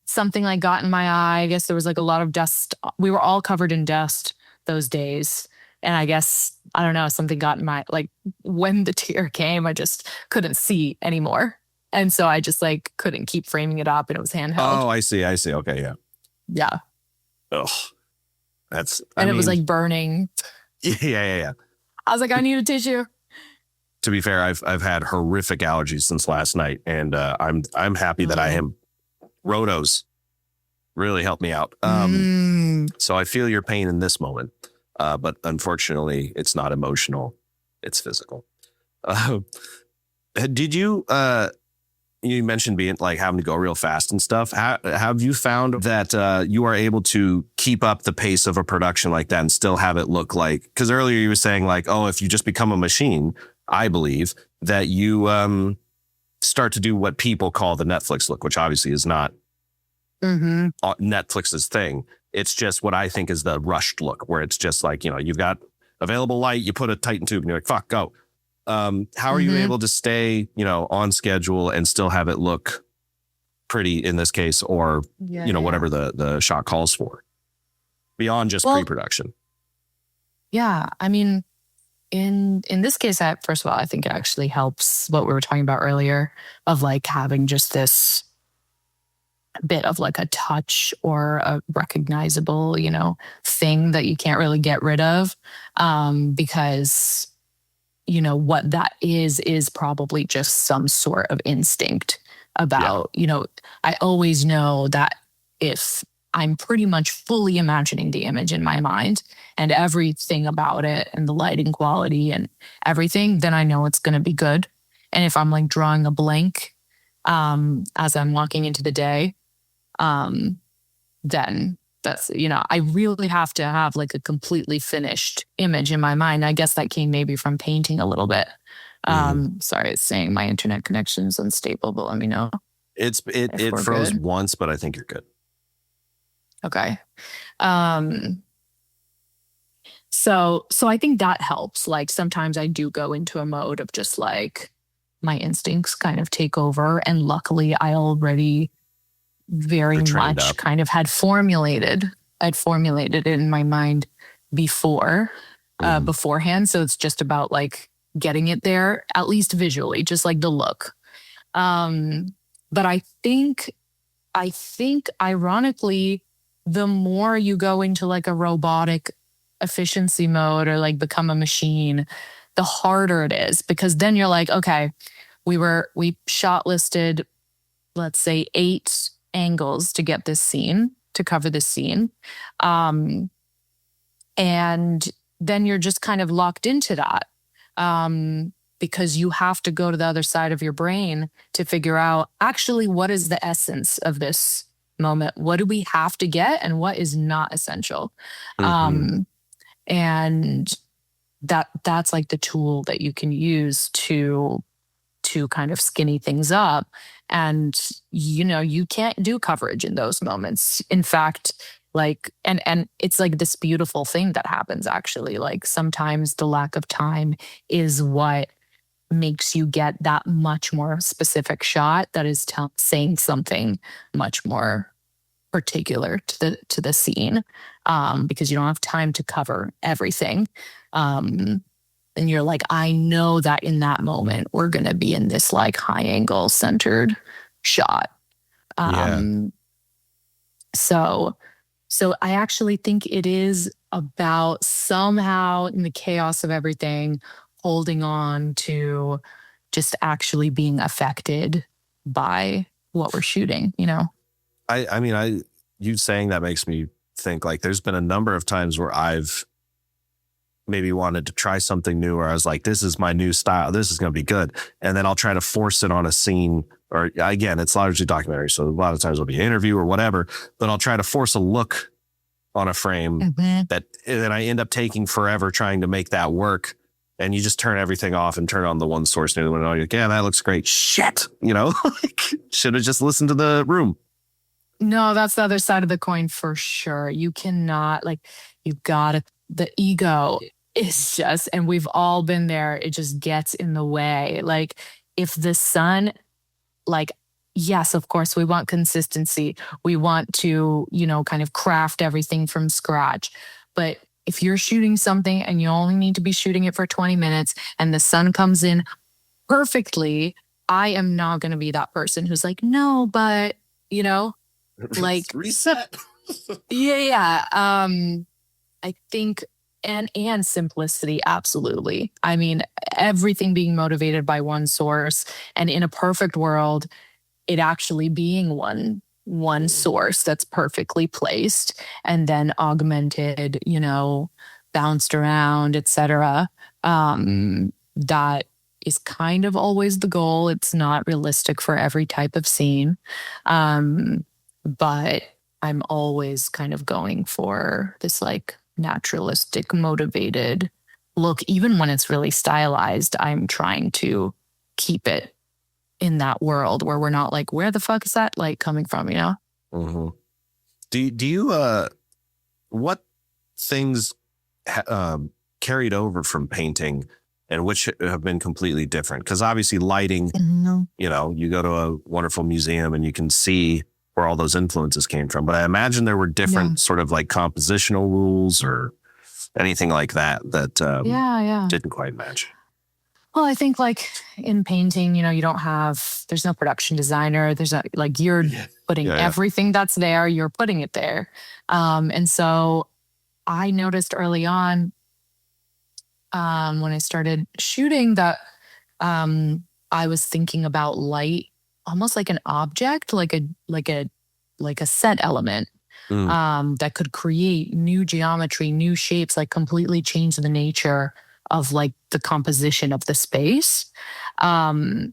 Something like got in my eye. I guess there was like a lot of dust. We were all covered in dust those days. And I guess, I don't know, something got in my, like when the tear came, I just couldn't see anymore. And so I just like couldn't keep framing it up, and it was handheld. Oh, I see. Okay. Yeah. Yeah. Ugh. It was like burning. Yeah. I was like, I need a tissue. To be fair, I've had horrific allergies since last night, and I'm happy that I am. Rotos really helped me out. So I feel your pain in this moment, but unfortunately, it's not emotional; it's physical. Did you? You mentioned being like having to go real fast and stuff. Have you found that you are able to keep up the pace of a production like that and still have it look like? Because earlier you were saying like, oh, if you just become a machine, I believe that you start to do what people call the Netflix look, which obviously is not Netflix's thing. It's just what I think is the rushed look, where it's just like, you know, you've got available light, you put a Titan tube, and you're like, fuck, go. How are you able to stay, you know, on schedule and still have it look pretty in this case, or, whatever the shot calls for beyond just pre-production? Yeah. I mean, in this case, first of all, I think it actually helps what we were talking about earlier of like having just this bit of like a touch or a recognizable, you know, thing that you can't really get rid of. Because you know, what that is probably just some sort of instinct about, you know, I always know that if I'm pretty much fully imagining the image in my mind and everything about it and the lighting quality and everything, then I know it's going to be good. And if I'm like drawing a blank as I'm walking into the day, then that's, I really have to have like a completely finished image in my mind. I guess that came maybe from painting a little bit. Sorry, it's saying my internet connection is unstable, but let me know. It froze good. Once, but I think you're good. Okay. So I think that helps. Like sometimes I do go into a mode of just like my instincts kind of take over. And luckily I already very much kind of had formulated it in my mind beforehand. So it's just about like getting it there, at least visually, just like the look. But I think ironically, the more you go into like a robotic efficiency mode or like become a machine, the harder it is, because then you're like, okay, we shot listed, let's say 8 angles to get this scene, to cover this scene. And then you're just kind of locked into that. Because you have to go to the other side of your brain to figure out actually what is the essence of this moment. What do we have to get and what is not essential? And that's like the tool that you can use to kind of skinny things up. And, you can't do coverage in those moments. In fact, like, and it's like this beautiful thing that happens actually. Like sometimes the lack of time is what makes you get that much more specific shot that is saying something much more particular to the scene, because you don't have time to cover everything. And you're like, I know that in that moment we're going to be in this like high angle centered shot. So I actually think it is about somehow in the chaos of everything, holding on to just actually being affected by what we're shooting, I mean, you saying that makes me think like there's been a number of times where I've maybe wanted to try something new, or I was like, this is my new style, this is going to be good. And then I'll try to force it on a scene, or again, it's largely documentary. So a lot of times it'll be an interview or whatever, but I'll try to force a look on a frame that then I end up taking forever trying to make that work. And you just turn everything off and turn on the one source and you're like, yeah, that looks great. Shit. Like should have just listened to the room. No, that's the other side of the coin for sure. You cannot, like, you've got to, the ego is just, and we've all been there, it just gets in the way. Like, if the sun, like, yes, of course, we want consistency. We want to, kind of craft everything from scratch. But if you're shooting something and you only need to be shooting it for 20 minutes and the sun comes in perfectly, I am not going to be that person who's like, no, but, like reset. Yeah. I think, and simplicity. Absolutely. I mean, everything being motivated by one source, and in a perfect world, it actually being one source that's perfectly placed and then augmented, bounced around, etc. That is kind of always the goal. It's not realistic for every type of scene. But I'm always kind of going for this like naturalistic, motivated look. Even when it's really stylized, I'm trying to keep it in that world where we're not like, where the fuck is that light coming from, Mm-hmm. Do you, what things carried over from painting and which have been completely different? Because obviously lighting, you go to a wonderful museum and you can see where all those influences came from. But I imagine there were different sort of like compositional rules or anything like that didn't quite match. Well, I think like in painting, you don't have, there's no production designer. There's not like you're putting everything that's there, you're putting it there. And so I noticed early on when I started shooting that I was thinking about light almost like an object, like a set element. that could create new geometry, new shapes, like completely change the nature of like the composition of the space. And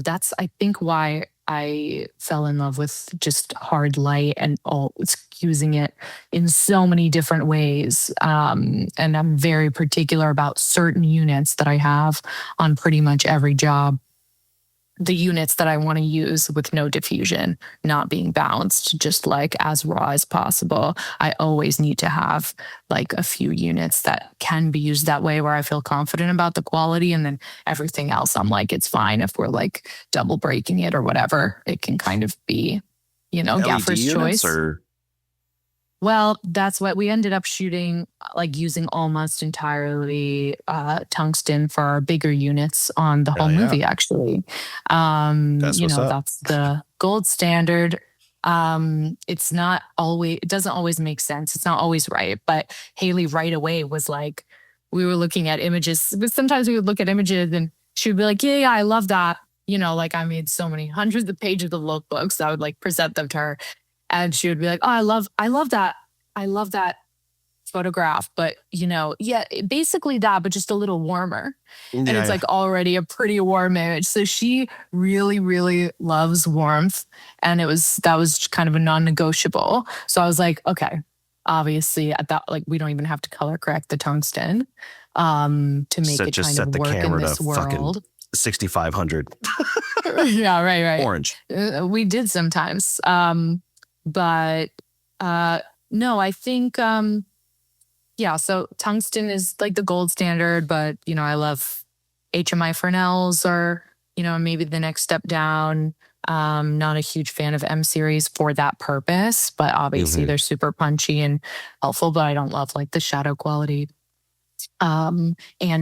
that's, I think, why I fell in love with just hard light and using it in so many different ways. And I'm very particular about certain units that I have on pretty much every job. The units that I want to use with no diffusion, not being bounced, just like as raw as possible. I always need to have like a few units that can be used that way where I feel confident about the quality. And then everything else, I'm like, it's fine if we're like double breaking it or whatever. It can kind of be, gaffer's choice. Well, that's what we ended up shooting, like using almost entirely tungsten for our bigger units on the whole movie, actually. That's that's the gold standard. It doesn't always make sense. It's not always right. But Haley right away was like, we were looking at images, but sometimes we would look at images and she would be like, yeah, I love that. Like I made so many hundreds of pages of lookbooks. I would like present them to her. And she would be like, oh, I love that. I love that photograph. But, basically that, but just a little warmer. And it's like already a pretty warm image. So she really, really loves warmth. And that was kind of a non-negotiable. So I was like, okay, obviously at that, like we don't even have to color correct the tungsten to make it kind of work in this world. 6500. Yeah, right. Orange. We did sometimes. But no, I think, so tungsten is like the gold standard, but, I love HMI Fresnels or, maybe the next step down. Not a huge fan of M series for that purpose, but obviously they're super punchy and helpful, but I don't love like the shadow quality. And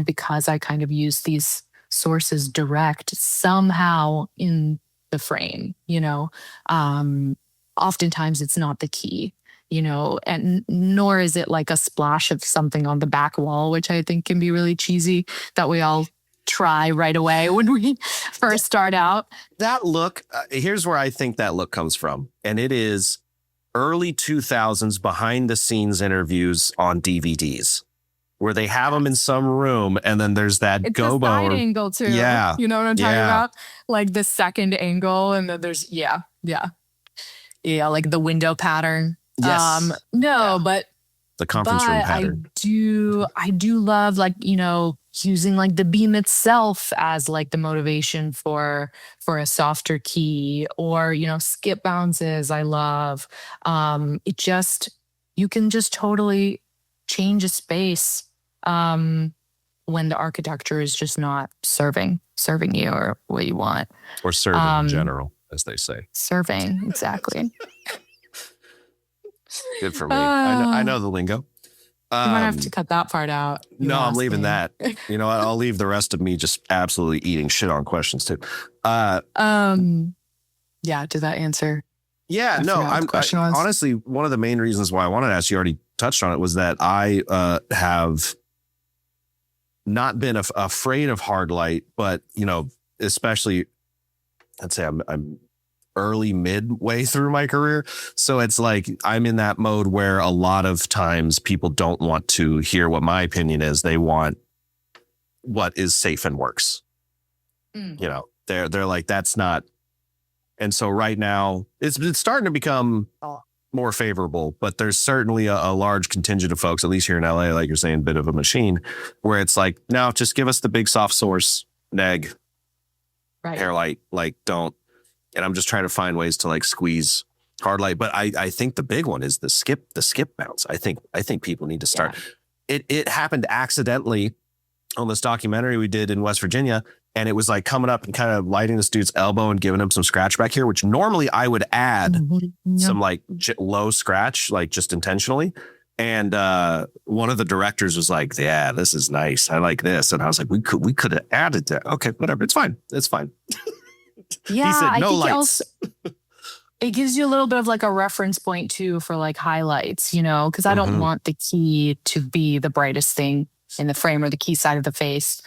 because I kind of use these sources direct somehow in the frame, oftentimes it's not the key, and nor is it like a splash of something on the back wall, which I think can be really cheesy that we all try right away when we first start out. That look, here's where I think that look comes from. And it is early 2000s behind the scenes interviews on DVDs where they have them in some room and then there's that it's gobo. The side angle too. Yeah. You know what I'm talking about? Like the second angle and then there's, yeah, like the window pattern. Yes. But the conference room pattern. I do love like, using like the beam itself as like the motivation for a softer key or, skip bounces. I love, you can just totally change a space, when the architecture is just not serving you or what you want. Or serving in general, as they say. Serving, exactly. Good for me. I know the lingo. You might have to cut that part out. No, I'm leaving that. You know what? I'll leave the rest of me just absolutely eating shit on questions too. Yeah, did that answer? Yeah, no, honestly, one of the main reasons why I wanted to ask, you already touched on it, was that I have not been afraid of hard light, but, especially, I'd say I'm early midway through my career. So it's like I'm in that mode where a lot of times people don't want to hear what my opinion is. They want what is safe and works. They're like, that's not. And so right now it's starting to become more favorable, but there's certainly a large contingent of folks, at least here in LA, like you're saying, bit of a machine, where it's like, no, just give us the big soft source, neg, hair light, like don't. And I'm just trying to find ways to like squeeze hard light. But I think the big one is the skip bounce. I think people need to start. Yeah. It happened accidentally on this documentary we did in West Virginia. And it was like coming up and kind of lighting this dude's elbow and giving him some scratch back here, which normally I would add some like low scratch, like just intentionally. And one of the directors was like, yeah, this is nice. I like this. And I was like, we could have added that. Okay, whatever. It's fine. It's fine. Yeah, he said, no lights. Also, it gives you a little bit of like a reference point too for like highlights, because I don't want the key to be the brightest thing in the frame or the key side of the face.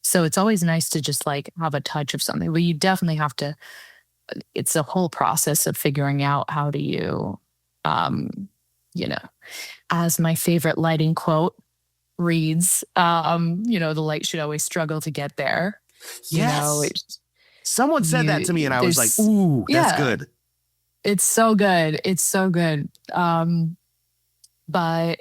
So it's always nice to just like have a touch of something, but you definitely have to it's a whole process of figuring out how do you, you know, as my favorite lighting quote reads, the light should always struggle to get there. Yes. Someone said that to me and I was like, ooh, that's good. It's so good. It's so good. But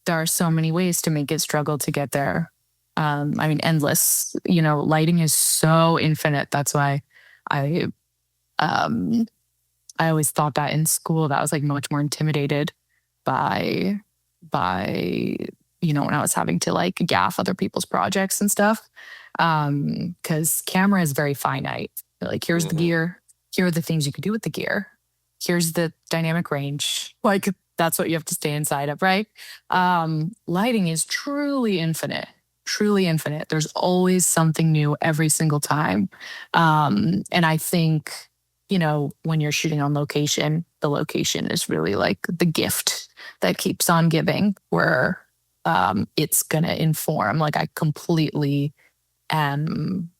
there are so many ways to make it struggle to get there. Endless. Lighting is so infinite. That's why I always thought that in school that I was like much more intimidated by when I was having to like gaff other people's projects and stuff. Because camera is very finite. Like, here's the gear. Here are the things you can do with the gear. Here's the dynamic range. Like, that's what you have to stay inside of, right? Lighting is truly infinite. Truly infinite. There's always something new every single time. And I think, when you're shooting on location, the location is really like the gift that keeps on giving, where it's going to inform. Like, I completely am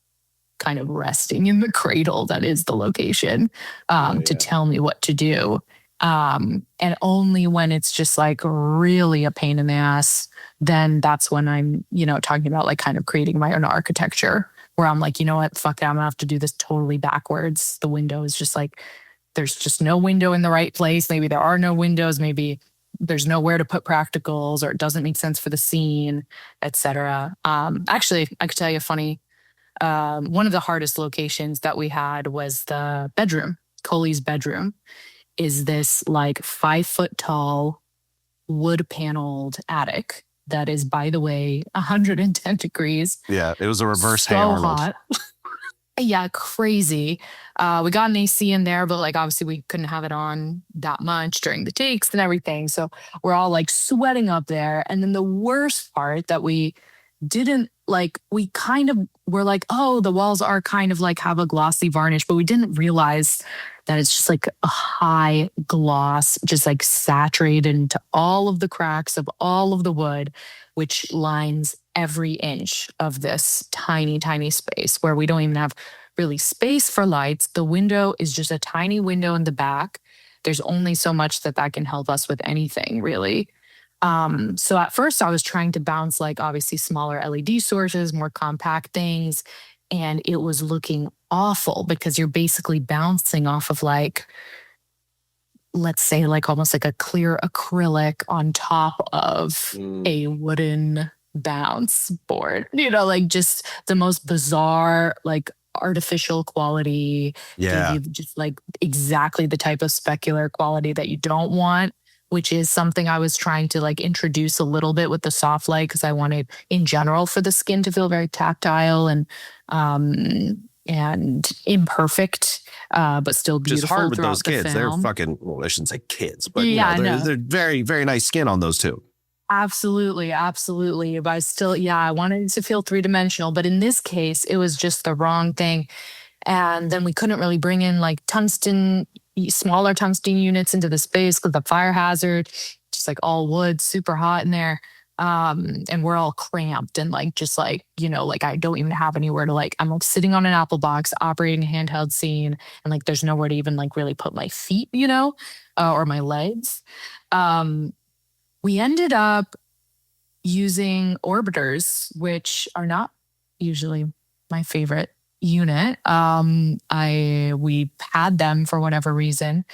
kind of resting in the cradle that is the location to tell me what to do. And only when it's just like really a pain in the ass, then that's when I'm, talking about like kind of creating my own architecture, where I'm like, you know what, fuck it, I'm gonna have to do this totally backwards. The window is just like, there's just no window in the right place. Maybe there are no windows. Maybe there's nowhere to put practicals, or it doesn't make sense for the scene, etc. Actually, I could tell you a funny, one of the hardest locations that we had was the bedroom. Coley's bedroom is this like 5 foot tall wood paneled attic that is, by the way, 110 degrees. Yeah, it was a reverse so Hey Arnold. Hot. Yeah, crazy. We got an AC in there, but like obviously we couldn't have it on that much during the takes and everything. So we're all like sweating up there. And then the worst part that we didn't like, we kind of were like, oh, the walls are kind of like have a glossy varnish, but we didn't realize that it's just like a high gloss, just like saturated into all of the cracks of all of the wood, which lines every inch of this tiny, tiny space where we don't even have really space for lights. The window is just a tiny window in the back. There's only so much that can help us with anything, really. So at first I was trying to bounce like obviously smaller LED sources, more compact things. And it was looking awful because you're basically bouncing off of like, let's say like almost like a clear acrylic on top of a wooden bounce board, like just the most bizarre, like artificial quality. Yeah. Just like exactly the type of specular quality that you don't want, which is something I was trying to like introduce a little bit with the soft light, because I wanted in general for the skin to feel very tactile and imperfect, but still beautiful. Just hard with those kids. The they're film. fucking, well, I shouldn't say kids, but they're very, very nice skin on those too. Absolutely, absolutely. But I still, I wanted it to feel 3-dimensional. But in this case, it was just the wrong thing. And then we couldn't really bring in like smaller tungsten units into the space because the fire hazard, just like all wood, super hot in there. And we're all cramped and like, just like, like I don't even have anywhere to like, I'm like sitting on an Apple box operating a handheld scene, and like there's nowhere to even like really put my feet, or my legs. We ended up using orbiters, which are not usually my favorite unit. We had them for whatever reason.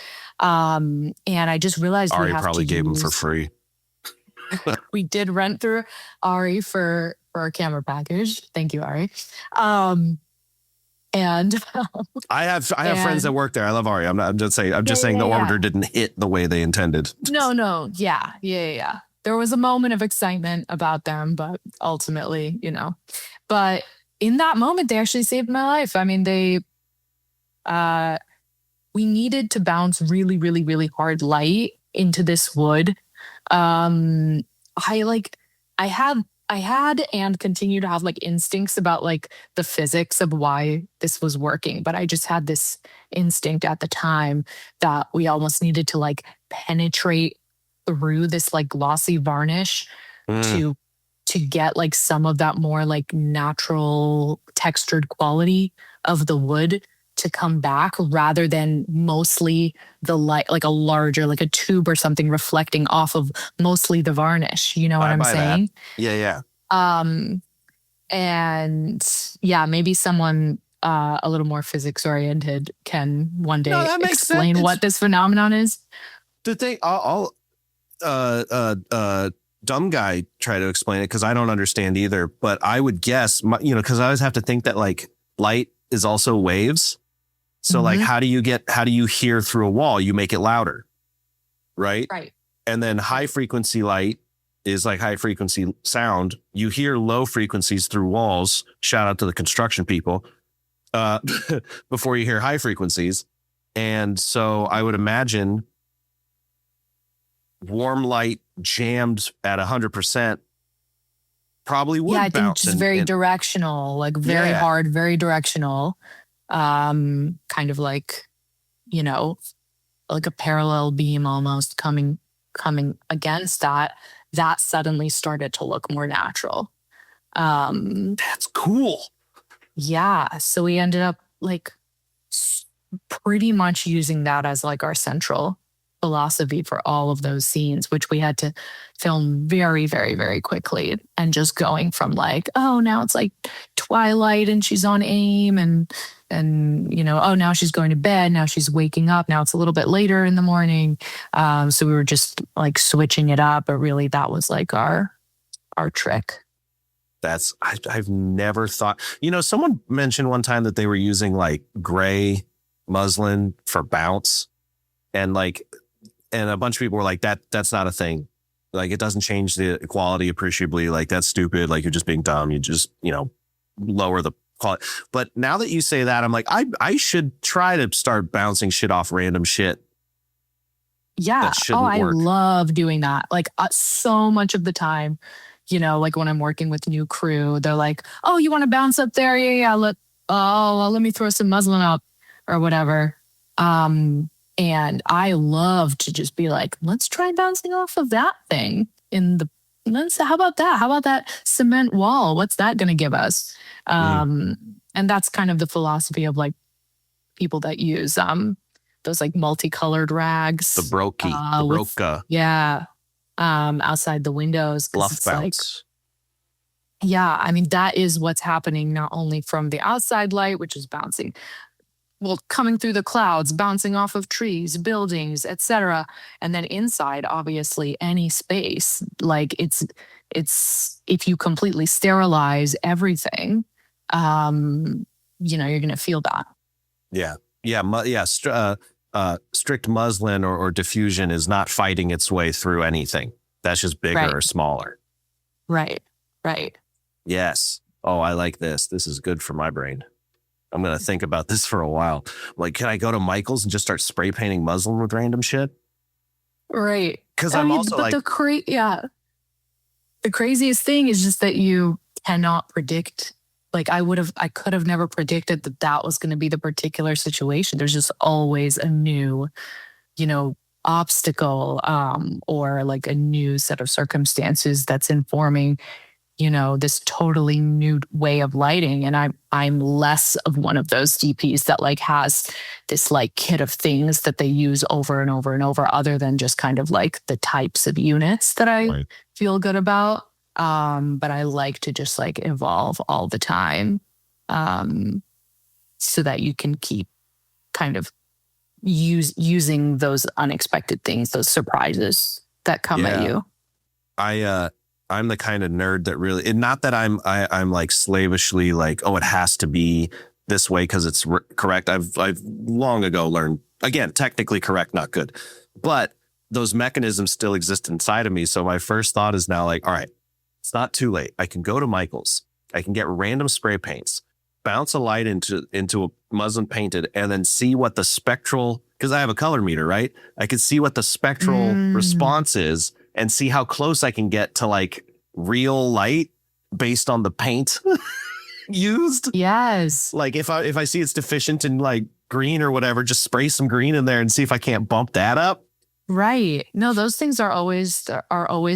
And I just realized Ari probably gave them for free. We did rent through Ari for our camera package. Thank you, Ari. And I have friends that work there. I love Ari. I'm just saying the orbiter didn't hit the way they intended. No. Yeah. There was a moment of excitement about them, but ultimately, but in that moment, they actually saved my life. I mean, we needed to bounce really, really, really hard light into this wood. I had and continue to have like instincts about like the physics of why this was working, but I just had this instinct at the time that we almost needed to like penetrate through this like glossy varnish to get like some of that more like natural textured quality of the wood to come back rather than mostly the light, like a larger, like a tube or something reflecting off of mostly the varnish. You know what I I'm buy that. saying? Yeah. And yeah, maybe someone a little more physics oriented can one No, day that makes explain sense. what this phenomenon is. The thing, I'll dumb guy try to explain it because I don't understand either. But I would guess, because I always have to think that like light is also waves. So like, how do you hear through a wall? You make it louder, right? Right. And then high frequency light is like high frequency sound. You hear low frequencies through walls. Shout out to the construction people. Before you hear high frequencies. And so I would imagine warm light jammed at 100% probably would I think bounce. just very directional, like very hard, very directional. Kind of like, like a parallel beam almost coming against that suddenly started to look more natural. That's cool. Yeah. So we ended up like pretty much using that as like our central philosophy for all of those scenes, which we had to film very, very, very quickly. And just going from like, oh, now it's like twilight and she's on aim and oh, now she's going to bed. Now she's waking up. Now it's a little bit later in the morning. So we were just like switching it up. But really that was like our trick. I've never thought, someone mentioned one time that they were using like gray muslin for bounce and a bunch of people were like, that's not a thing. Like, it doesn't change the quality appreciably. Like, that's stupid. Like, you're just being dumb. You just, lower the quality. But now that you say that, I'm like, I should try to start bouncing shit off random shit. Yeah. I love doing that. Like so much of the time, like when I'm working with new crew, they're like, oh, you want to bounce up there? Yeah. Let me throw some muslin up or whatever. And I love to just be like, let's try bouncing off of that thing how about that? How about that cement wall? What's that going to give us? And that's kind of the philosophy of like people that use, those like multicolored rags. The broca. Yeah. Outside the windows. Bluff bounce. I mean, that is what's happening not only from the outside light, which is bouncing, coming through the clouds, bouncing off of trees, buildings, etc. And then inside, obviously, any space, like it's if you completely sterilize everything, you're going to feel that. Strict muslin or diffusion is not fighting its way through anything. That's just bigger or smaller. Right. Yes. Oh, I like this. This is good for my brain. I'm going to think about this for a while. Like, can I go to Michael's and just start spray painting muslin with random shit? Right. Because I'm also like... The craziest thing is just that you cannot predict. Like I could have never predicted that was going to be the particular situation. There's just always a new, obstacle or like a new set of circumstances that's informing this totally new way of lighting. And I'm less of one of those DPs that like has this like kit of things that they use over and over and over, other than just kind of like the types of units that I feel good about. But I like to just like evolve all the time, so that you can keep kind of using those unexpected things, those surprises that come at you. I'm the kind of nerd that really, not that I'm like slavishly like, oh, it has to be this way because it's correct. I've long ago learned, again, technically correct, not good, but those mechanisms still exist inside of me. So my first thought is now like, all right, it's not too late. I can go to Michael's. I can get random spray paints, bounce a light into a muslin painted, and then see what the spectral, because I have a color meter, right? I could see what the spectral response is and see how close I can get to like real light based on the paint used. Yes. Like if I see it's deficient in like green or whatever, just spray some green in there and see if I can't bump that up. Right. No, those things are always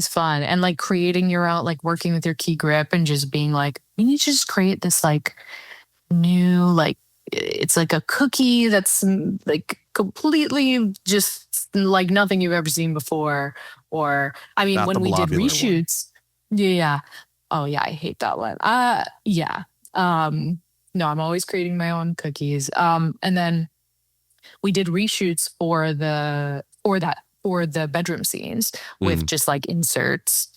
fun. And like creating your own, like working with your key grip and just being like, we need to just create this like new, like it's like a cookie that's like completely just like nothing you've ever seen before. Or I mean, Not when the we did blobular one. reshoots, yeah. Oh yeah, I hate that one. Yeah. No, I'm always creating my own cookies. And then we did reshoots for the bedroom scenes with just like inserts,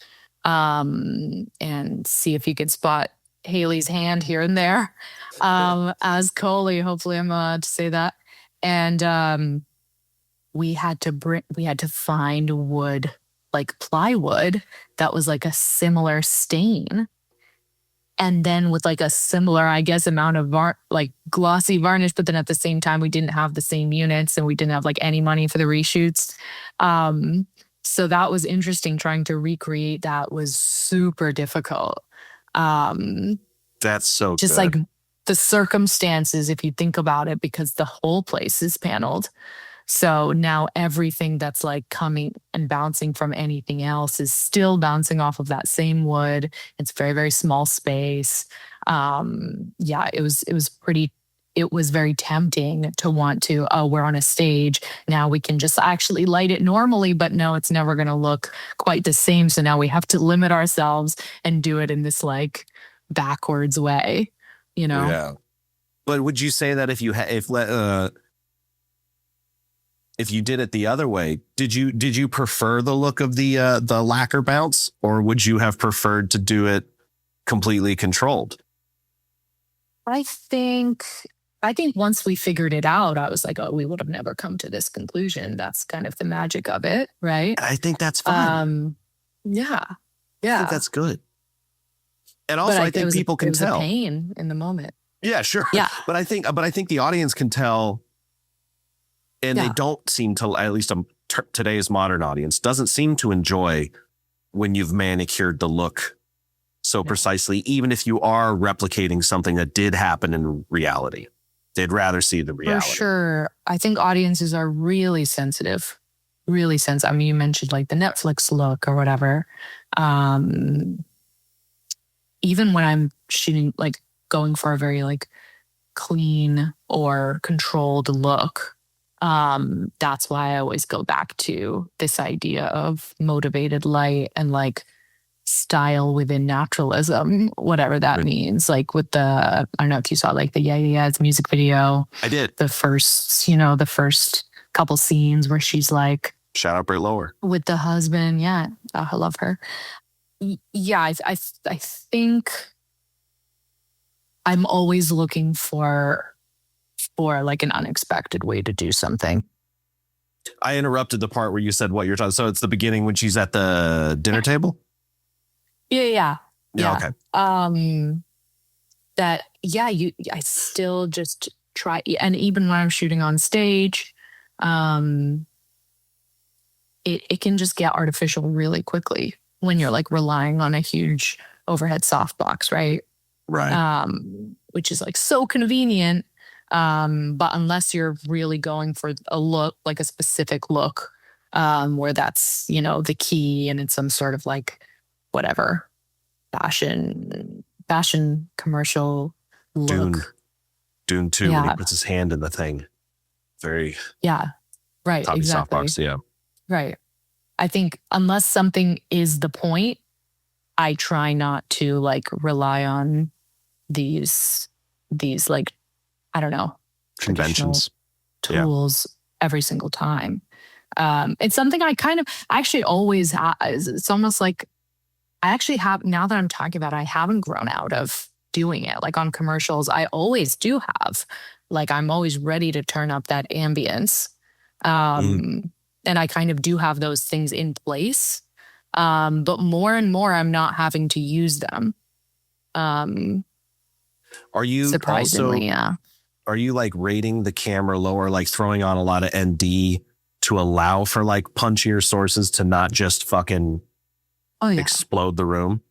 and see if you could spot Haley's hand here and there, as Coley. Hopefully, I'm allowed to say that. And we had to find wood, like plywood, that was like a similar stain, and then with like a similar, I guess, amount of like glossy varnish. But then at the same time, we didn't have the same units, and we didn't have like any money for the reshoots. So that was interesting. Trying to recreate that was super difficult. That's so Just good. like the circumstances, if you think about it, because the whole place is paneled. So now everything that's like coming and bouncing from anything else is still bouncing off of that same wood. It's very, very small space. Yeah, it was very tempting to want to, oh, we're on a stage. Now we can just actually light it normally, but no, it's never going to look quite the same. So now we have to limit ourselves and do it in this like backwards way, you know? Yeah. But would you say that if you did it the other way, did you prefer the look of the lacquer bounce, or would you have preferred to do it completely controlled? I think once we figured it out, I was like, oh, we would have never come to this conclusion. That's kind of the magic of it, right? I think that's fine. Yeah. I think that's good. And But also, I think people can it was tell. a pain in the moment. Yeah, sure. Yeah. But I think the audience can tell, and they Yeah. don't seem to, at least today's modern audience doesn't seem to enjoy when you've manicured the look so precisely, even if you are replicating something that did happen in reality. They'd rather see the reality. For sure. I think audiences are really sensitive. Really sensitive. I mean, you mentioned like the Netflix look or whatever. Even when I'm shooting, like going for a very like clean or controlled look, that's why I always go back to this idea of motivated light and like style within naturalism, whatever that means. Like with I don't know if you saw like the Yeah Yeah Yeahs music video. I did. The first couple scenes where she's like, shout out Britt Lower with the husband. Yeah, oh, I love her. Yeah, I think I'm always looking for like an unexpected way to do something. I interrupted the part where you said what you're talking. So it's the beginning when she's at the dinner table. Yeah. Okay. I still just try, and even when I'm shooting on stage, it can just get artificial really quickly when you're like relying on a huge overhead softbox, right? Right. Which is like so convenient. But unless you're really going for a look, like a specific look, where that's, the key, and it's some sort of like whatever fashion commercial look. Dune 2, when he puts his hand in the thing. Very right, toppy exactly. softbox, Right. I think unless something is the point, I try not to like rely on these like, I don't know, conventions, tools every single time. It's something I actually always have. It's almost like I actually have, now that I'm talking about it, I haven't grown out of doing it. Like on commercials, I always do have, like, I'm always ready to turn up that ambience. And I kind of do have those things in place. But more and more, I'm not having to use them. Are you surprisingly, Are you like rating the camera lower, like throwing on a lot of ND to allow for like punchier sources to not just fucking explode the room?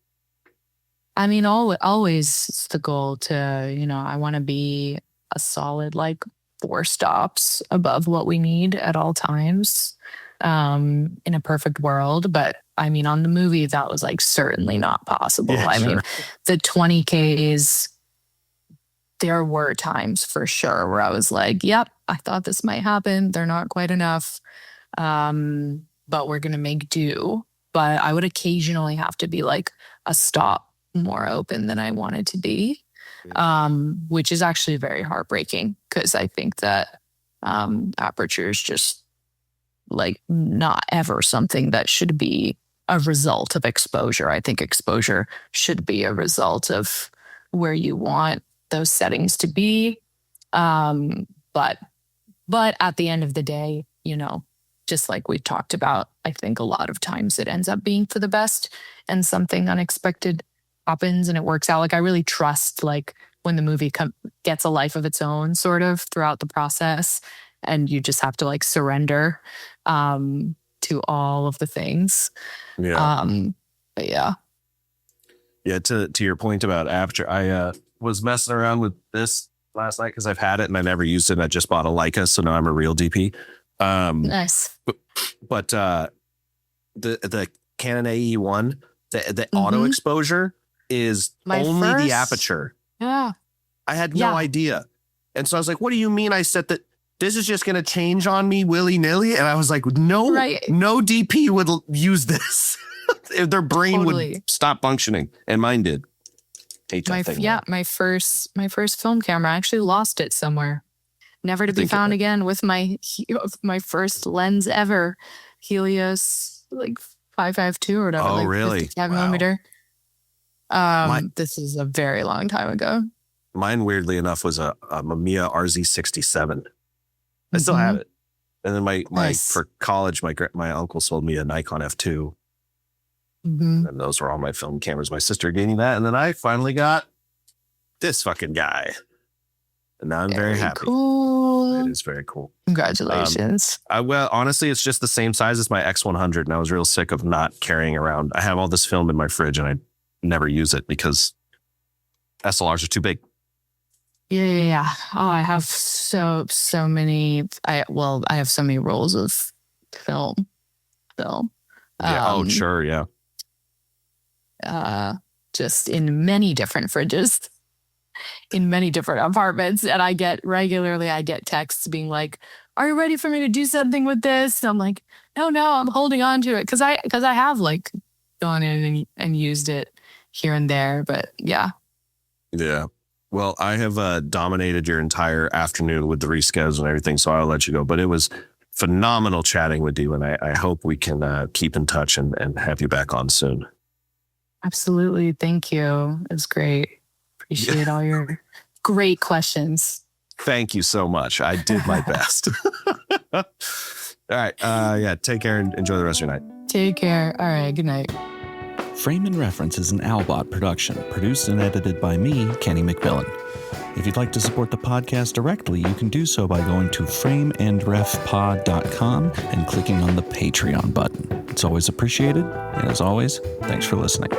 I mean, always it's the goal to, I want to be a solid like 4 stops above what we need at all times, in a perfect world. But I mean, on the movie, that was like certainly not possible. I mean, the 20Ks, there were times for sure where I was like, yep, I thought this might happen. They're not quite enough. But we're going to make do. But I would occasionally have to be like a stop more open than I wanted to be, which is actually very heartbreaking because I think that aperture is just like not ever something that should be a result of exposure. I think exposure should be a result of where you want those settings to be. But at the end of the day, you know, just like we talked about, I think a lot of times it ends up being for the best and something unexpected happens and it works out. Like I really trust like when the movie gets a life of its own sort of throughout the process and you just have to like surrender to all of the things. Yeah. But yeah. Yeah. To your point about aperture, I was messing around with this last night because I've had it and I never used it. And I just bought a Leica, so now I'm a real DP. Nice. But the Canon AE1, the auto exposure is only the aperture. Yeah. I had no idea. And so I was like, what do you mean I set that? This is just going to change on me willy nilly. And I was like, no DP would use this. Their brain would stop functioning. And mine did. Hate that thing. Yeah. My first film camera, I actually lost it somewhere. Never to be found again with my first lens ever. Helios like 552 or whatever. Oh, like really? 55 millimeter. This is a very long time ago. Mine, weirdly enough, was a Mamiya RZ67. I still have it. And then for college, my uncle sold me a Nikon F2. And those were all my film cameras. My sister gave me that. And then I finally got this fucking guy. And now I'm very happy. Cool. It is very cool. Congratulations. Well, honestly, it's just the same size as my X100. And I was real sick of not carrying around. I have all this film in my fridge and I never use it because SLRs are too big. Yeah. Oh, I have so many. I have so many rolls of film. Yeah. Sure. Yeah. Just in many different fridges, in many different apartments, and I get texts being like, "Are you ready for me to do something with this?" And I'm like, "No, I'm holding on to it because I have like gone in and used it here and there." But yeah. Yeah. Well, I have dominated your entire afternoon with the reschedule and everything, so I'll let you go. But it was phenomenal chatting with you, and I hope we can keep in touch and have you back on soon. Absolutely. Thank you. It was great. Appreciate all your great questions. Thank you so much. I did my best. All right. Take care and enjoy the rest of your night. Take care. All right. Good night. Frame and Reference is an Albot production, produced and edited by me, Kenny McMillan. If you'd like to support the podcast directly, you can do so by going to frameandrefpod.com and clicking on the Patreon button. It's always appreciated, and as always, thanks for listening.